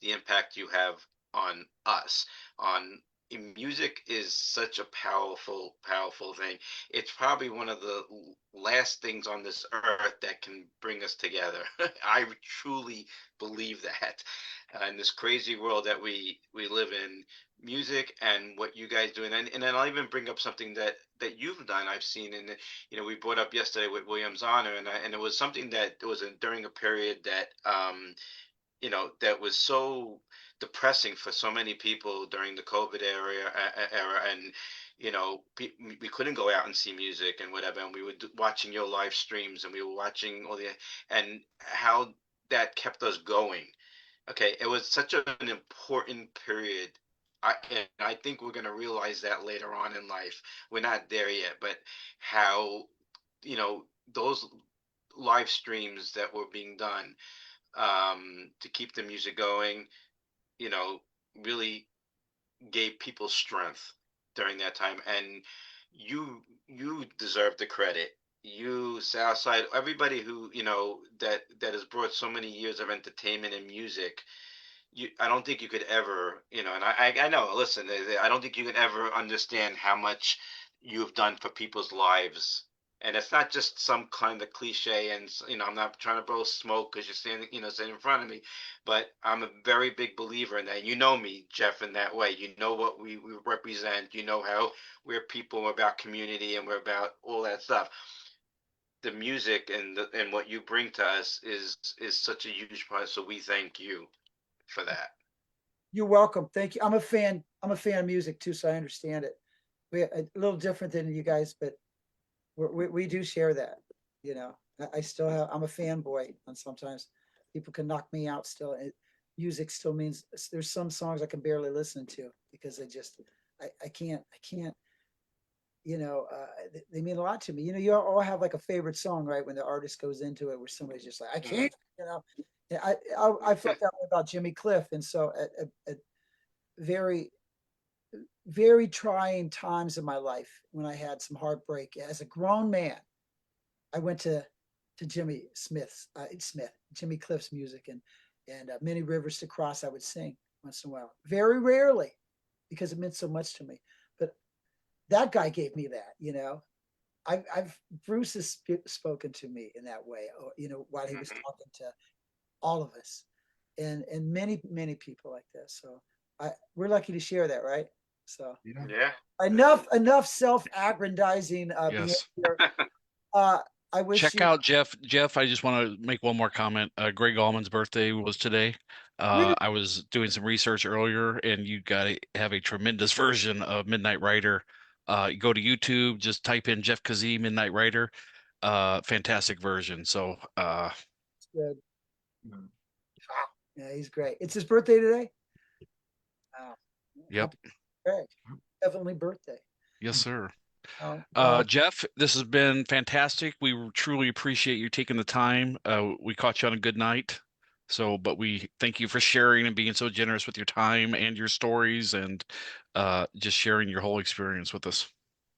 the impact you have on us. On Music is such a powerful thing. It's probably one of the last things on this earth that can bring us together. I truly believe that. In this crazy world that we live in, music and what you guys do, and then I'll even bring up something that you've done. I've seen, and we brought up yesterday with Williams Honor, and it was something that was during a period that that was so depressing for so many people during the COVID era, and we couldn't go out and see music and whatever, and we were watching your live streams, and we were watching and how that kept us going. Okay, it was such an important period. I think we're going to realize that later on in life. We're not there yet, but how, those live streams that were being done to keep the music going, you know, really gave people strength during that time. And you deserve the credit. You, Southside, everybody who that has brought so many years of entertainment and music. I don't think you could ever, and I know. Listen, I don't think you can ever understand how much you've done for people's lives. And it's not just some kind of cliche. And I'm not trying to blow smoke because you're standing in front of me, but I'm a very big believer in that. You know me, Jeff, in that way. You know what we represent. You know how we're people, we're about community, and we're about all that stuff. The music and what you bring to us is such a huge part. So we thank you for that. You're welcome. Thank you. I'm a fan of music too, so I understand it. We're a little different than you guys, but we do share that. I still have. I'm a fanboy, and sometimes people can knock me out. Still, music still means there's some songs I can barely listen to because I can't. They mean a lot to me. You all have like a favorite song, right? When the artist goes into it, where somebody's just like, I can't. I felt that way about Jimmy Cliff, and so at very, very trying times in my life when I had some heartbreak as a grown man, I went to Jimmy Cliff's music, and Many Rivers to Cross. I would sing once in a while, very rarely, because it meant so much to me. But that guy gave me that. Bruce has spoken to me in that way, while he was talking to all of us. and many people like this. So we're lucky to share that, right? So Yeah. enough self-aggrandizing Yes. behavior. I wish Check you out Jeff. Jeff, I just want to make one more comment. Greg Allman's birthday was today. really I was doing some research earlier, and you got to have a tremendous version of Midnight Rider. You go to YouTube, just type in Jeff Kazee Midnight Rider. Fantastic version. So, good. Yeah, he's great. It's his birthday today. Wow. yep. Happy birthday. Definitely birthday. Yes, sir. Well, Jeff, this has been fantastic. We truly appreciate you taking the time. We caught you on a good night. So, but we thank you for sharing and being so generous with your time and your stories and just sharing your whole experience with us.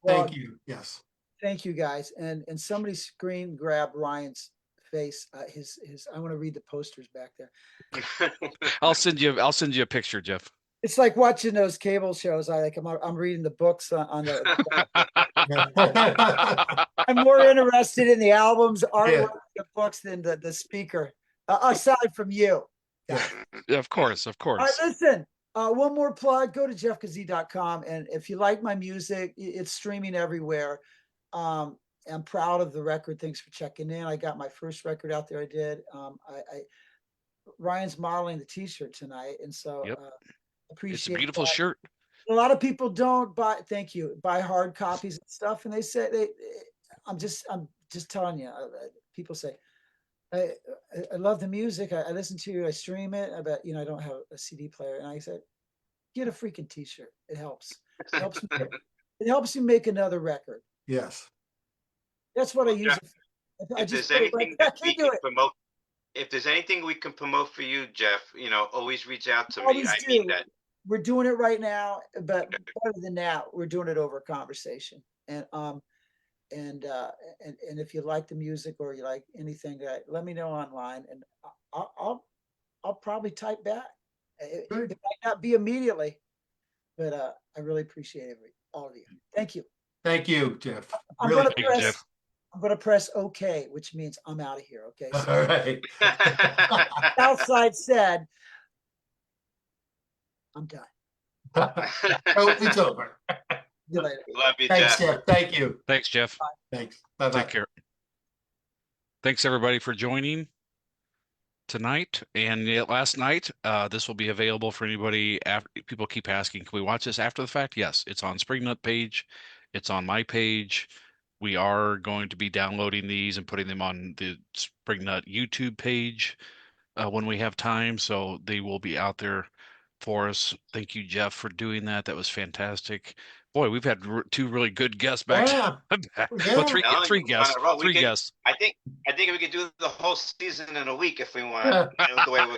Thank you. Yes. thank you guys. And somebody screen grab Ryan's face. His I want to read the posters back there. I'll send you a picture, Jeff. It's like watching those cable shows. I'm reading the books on the. I'm more interested in the albums, artwork, the books than the speaker. Aside from you. Yeah. Of course, of All right, course. listen. One more plug. Go to jeffkazee.com, and if you like my music, it's streaming everywhere. I'm proud of the record. Thanks for checking in. I got my first record out there. I did. Ryan's modeling the T-shirt tonight, and so Yep. appreciate. It's a beautiful that. shirt. A lot of people don't buy. Thank you. Buy hard copies and stuff, and they say I'm just telling you. People say, I love the music. I listen to you. I stream it. I bet I don't have a CD player, and I said, get a freaking T-shirt. It helps. It helps. It helps you make another record. Yes. That's what I use. I If just there's anything that we do can it. promote, if there's anything we can promote for you, Jeff, always reach out to me. Always I do. mean that. We're doing it right now, but better than that, we're doing it over a conversation. And if you like the music or you like anything, let me know online, and I'll probably type back. It might not be immediately, but I really appreciate all of you. Thank you. Thank you, Jeff. I'm Really. gonna Thank you, Jeff. press OK, which means I'm out of here. Okay. So All right. Southside said, I'm done. Oh, it's over. See you later. Love you, Thanks, Jeff. Jeff. Thank you. Thanks, Jeff. Thanks. Bye-bye. Take care. Thanks everybody for joining tonight and last night. This will be available for anybody. People keep asking, can we watch this after the fact? Yes, it's on Springnut page. It's on my page. We are going to be downloading these and putting them on the Springnut YouTube page when we have time. So they will be out there for us. Thank you, Jeff, for doing that. That was fantastic. Boy, we've had two really good guests back. Yeah. Well, three guests. We could- Guests. I think we could do the whole season in a week if we want. The way we're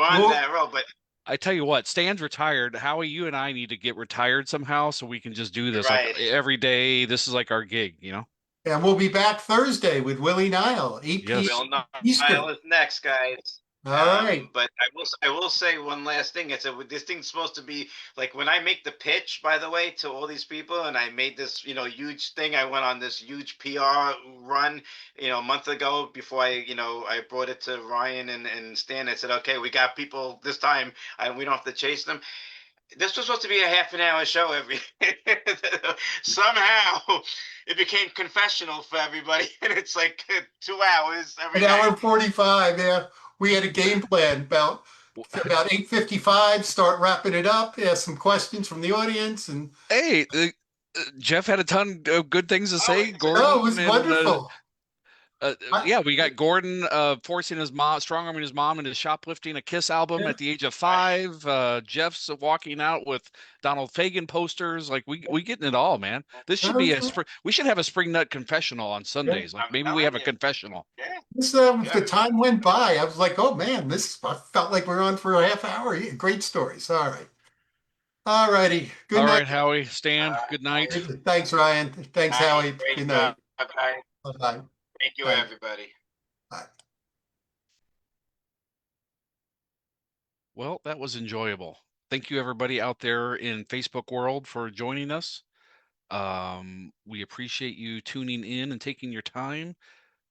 on that road, but I tell you what, Stan's retired. Howie, you and I need to get retired somehow so we can just do this like every day. This is like our gig, And we'll be back Thursday with Willie Nile. Yes. Will Eastern. Nile is next, guys. All right. But I will say one last thing. This thing's supposed to be like when I make the pitch, by the way, to all these people, and I made this, huge thing. I went on this huge PR run, a month ago before I brought it to Ryan and Stan. I said, okay, we got people this time, and we don't have to chase them. This was supposed to be a half an hour show somehow it became confessional for everybody, and it's like 2 hours every An hour night. and 45. Yeah. We had a game plan about 8:55, start wrapping it up, ask some questions from the audience. And Hey, Jeff had a ton of good things to say. Gordon, it was wonderful. Yeah, we got Gordon forcing his mom, strong-arming his mom into shoplifting a Kiss album at the age of 5. Jeff's walking out with Donald Fagen posters. Like we getting it all, man. This should be we should have a Spring Nut confessional on Sundays. Like maybe we have a confessional. Yeah. The time went by. I was like, oh man, I felt like we were on for a half hour. Great stories. All right. All righty. Good night. All right, Howie, Stan, good night. Thanks, Ryan. Thanks, Howie. Good night. Bye-bye. Bye-bye. Thank you, Bye. everybody. Bye. Well, that was enjoyable. Thank you, everybody out there in Facebook world for joining us. We appreciate you tuning in and taking your time.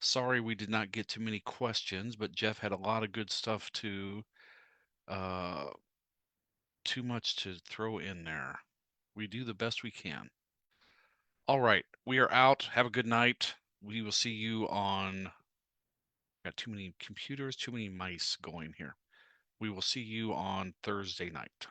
Sorry we did not get too many questions, but Jeff had a lot of good stuff too much to throw in there. We do the best we can. All right, we are out. Have a good night. We will see you on. Got too many computers, too many mice going here. We will see you on Thursday night.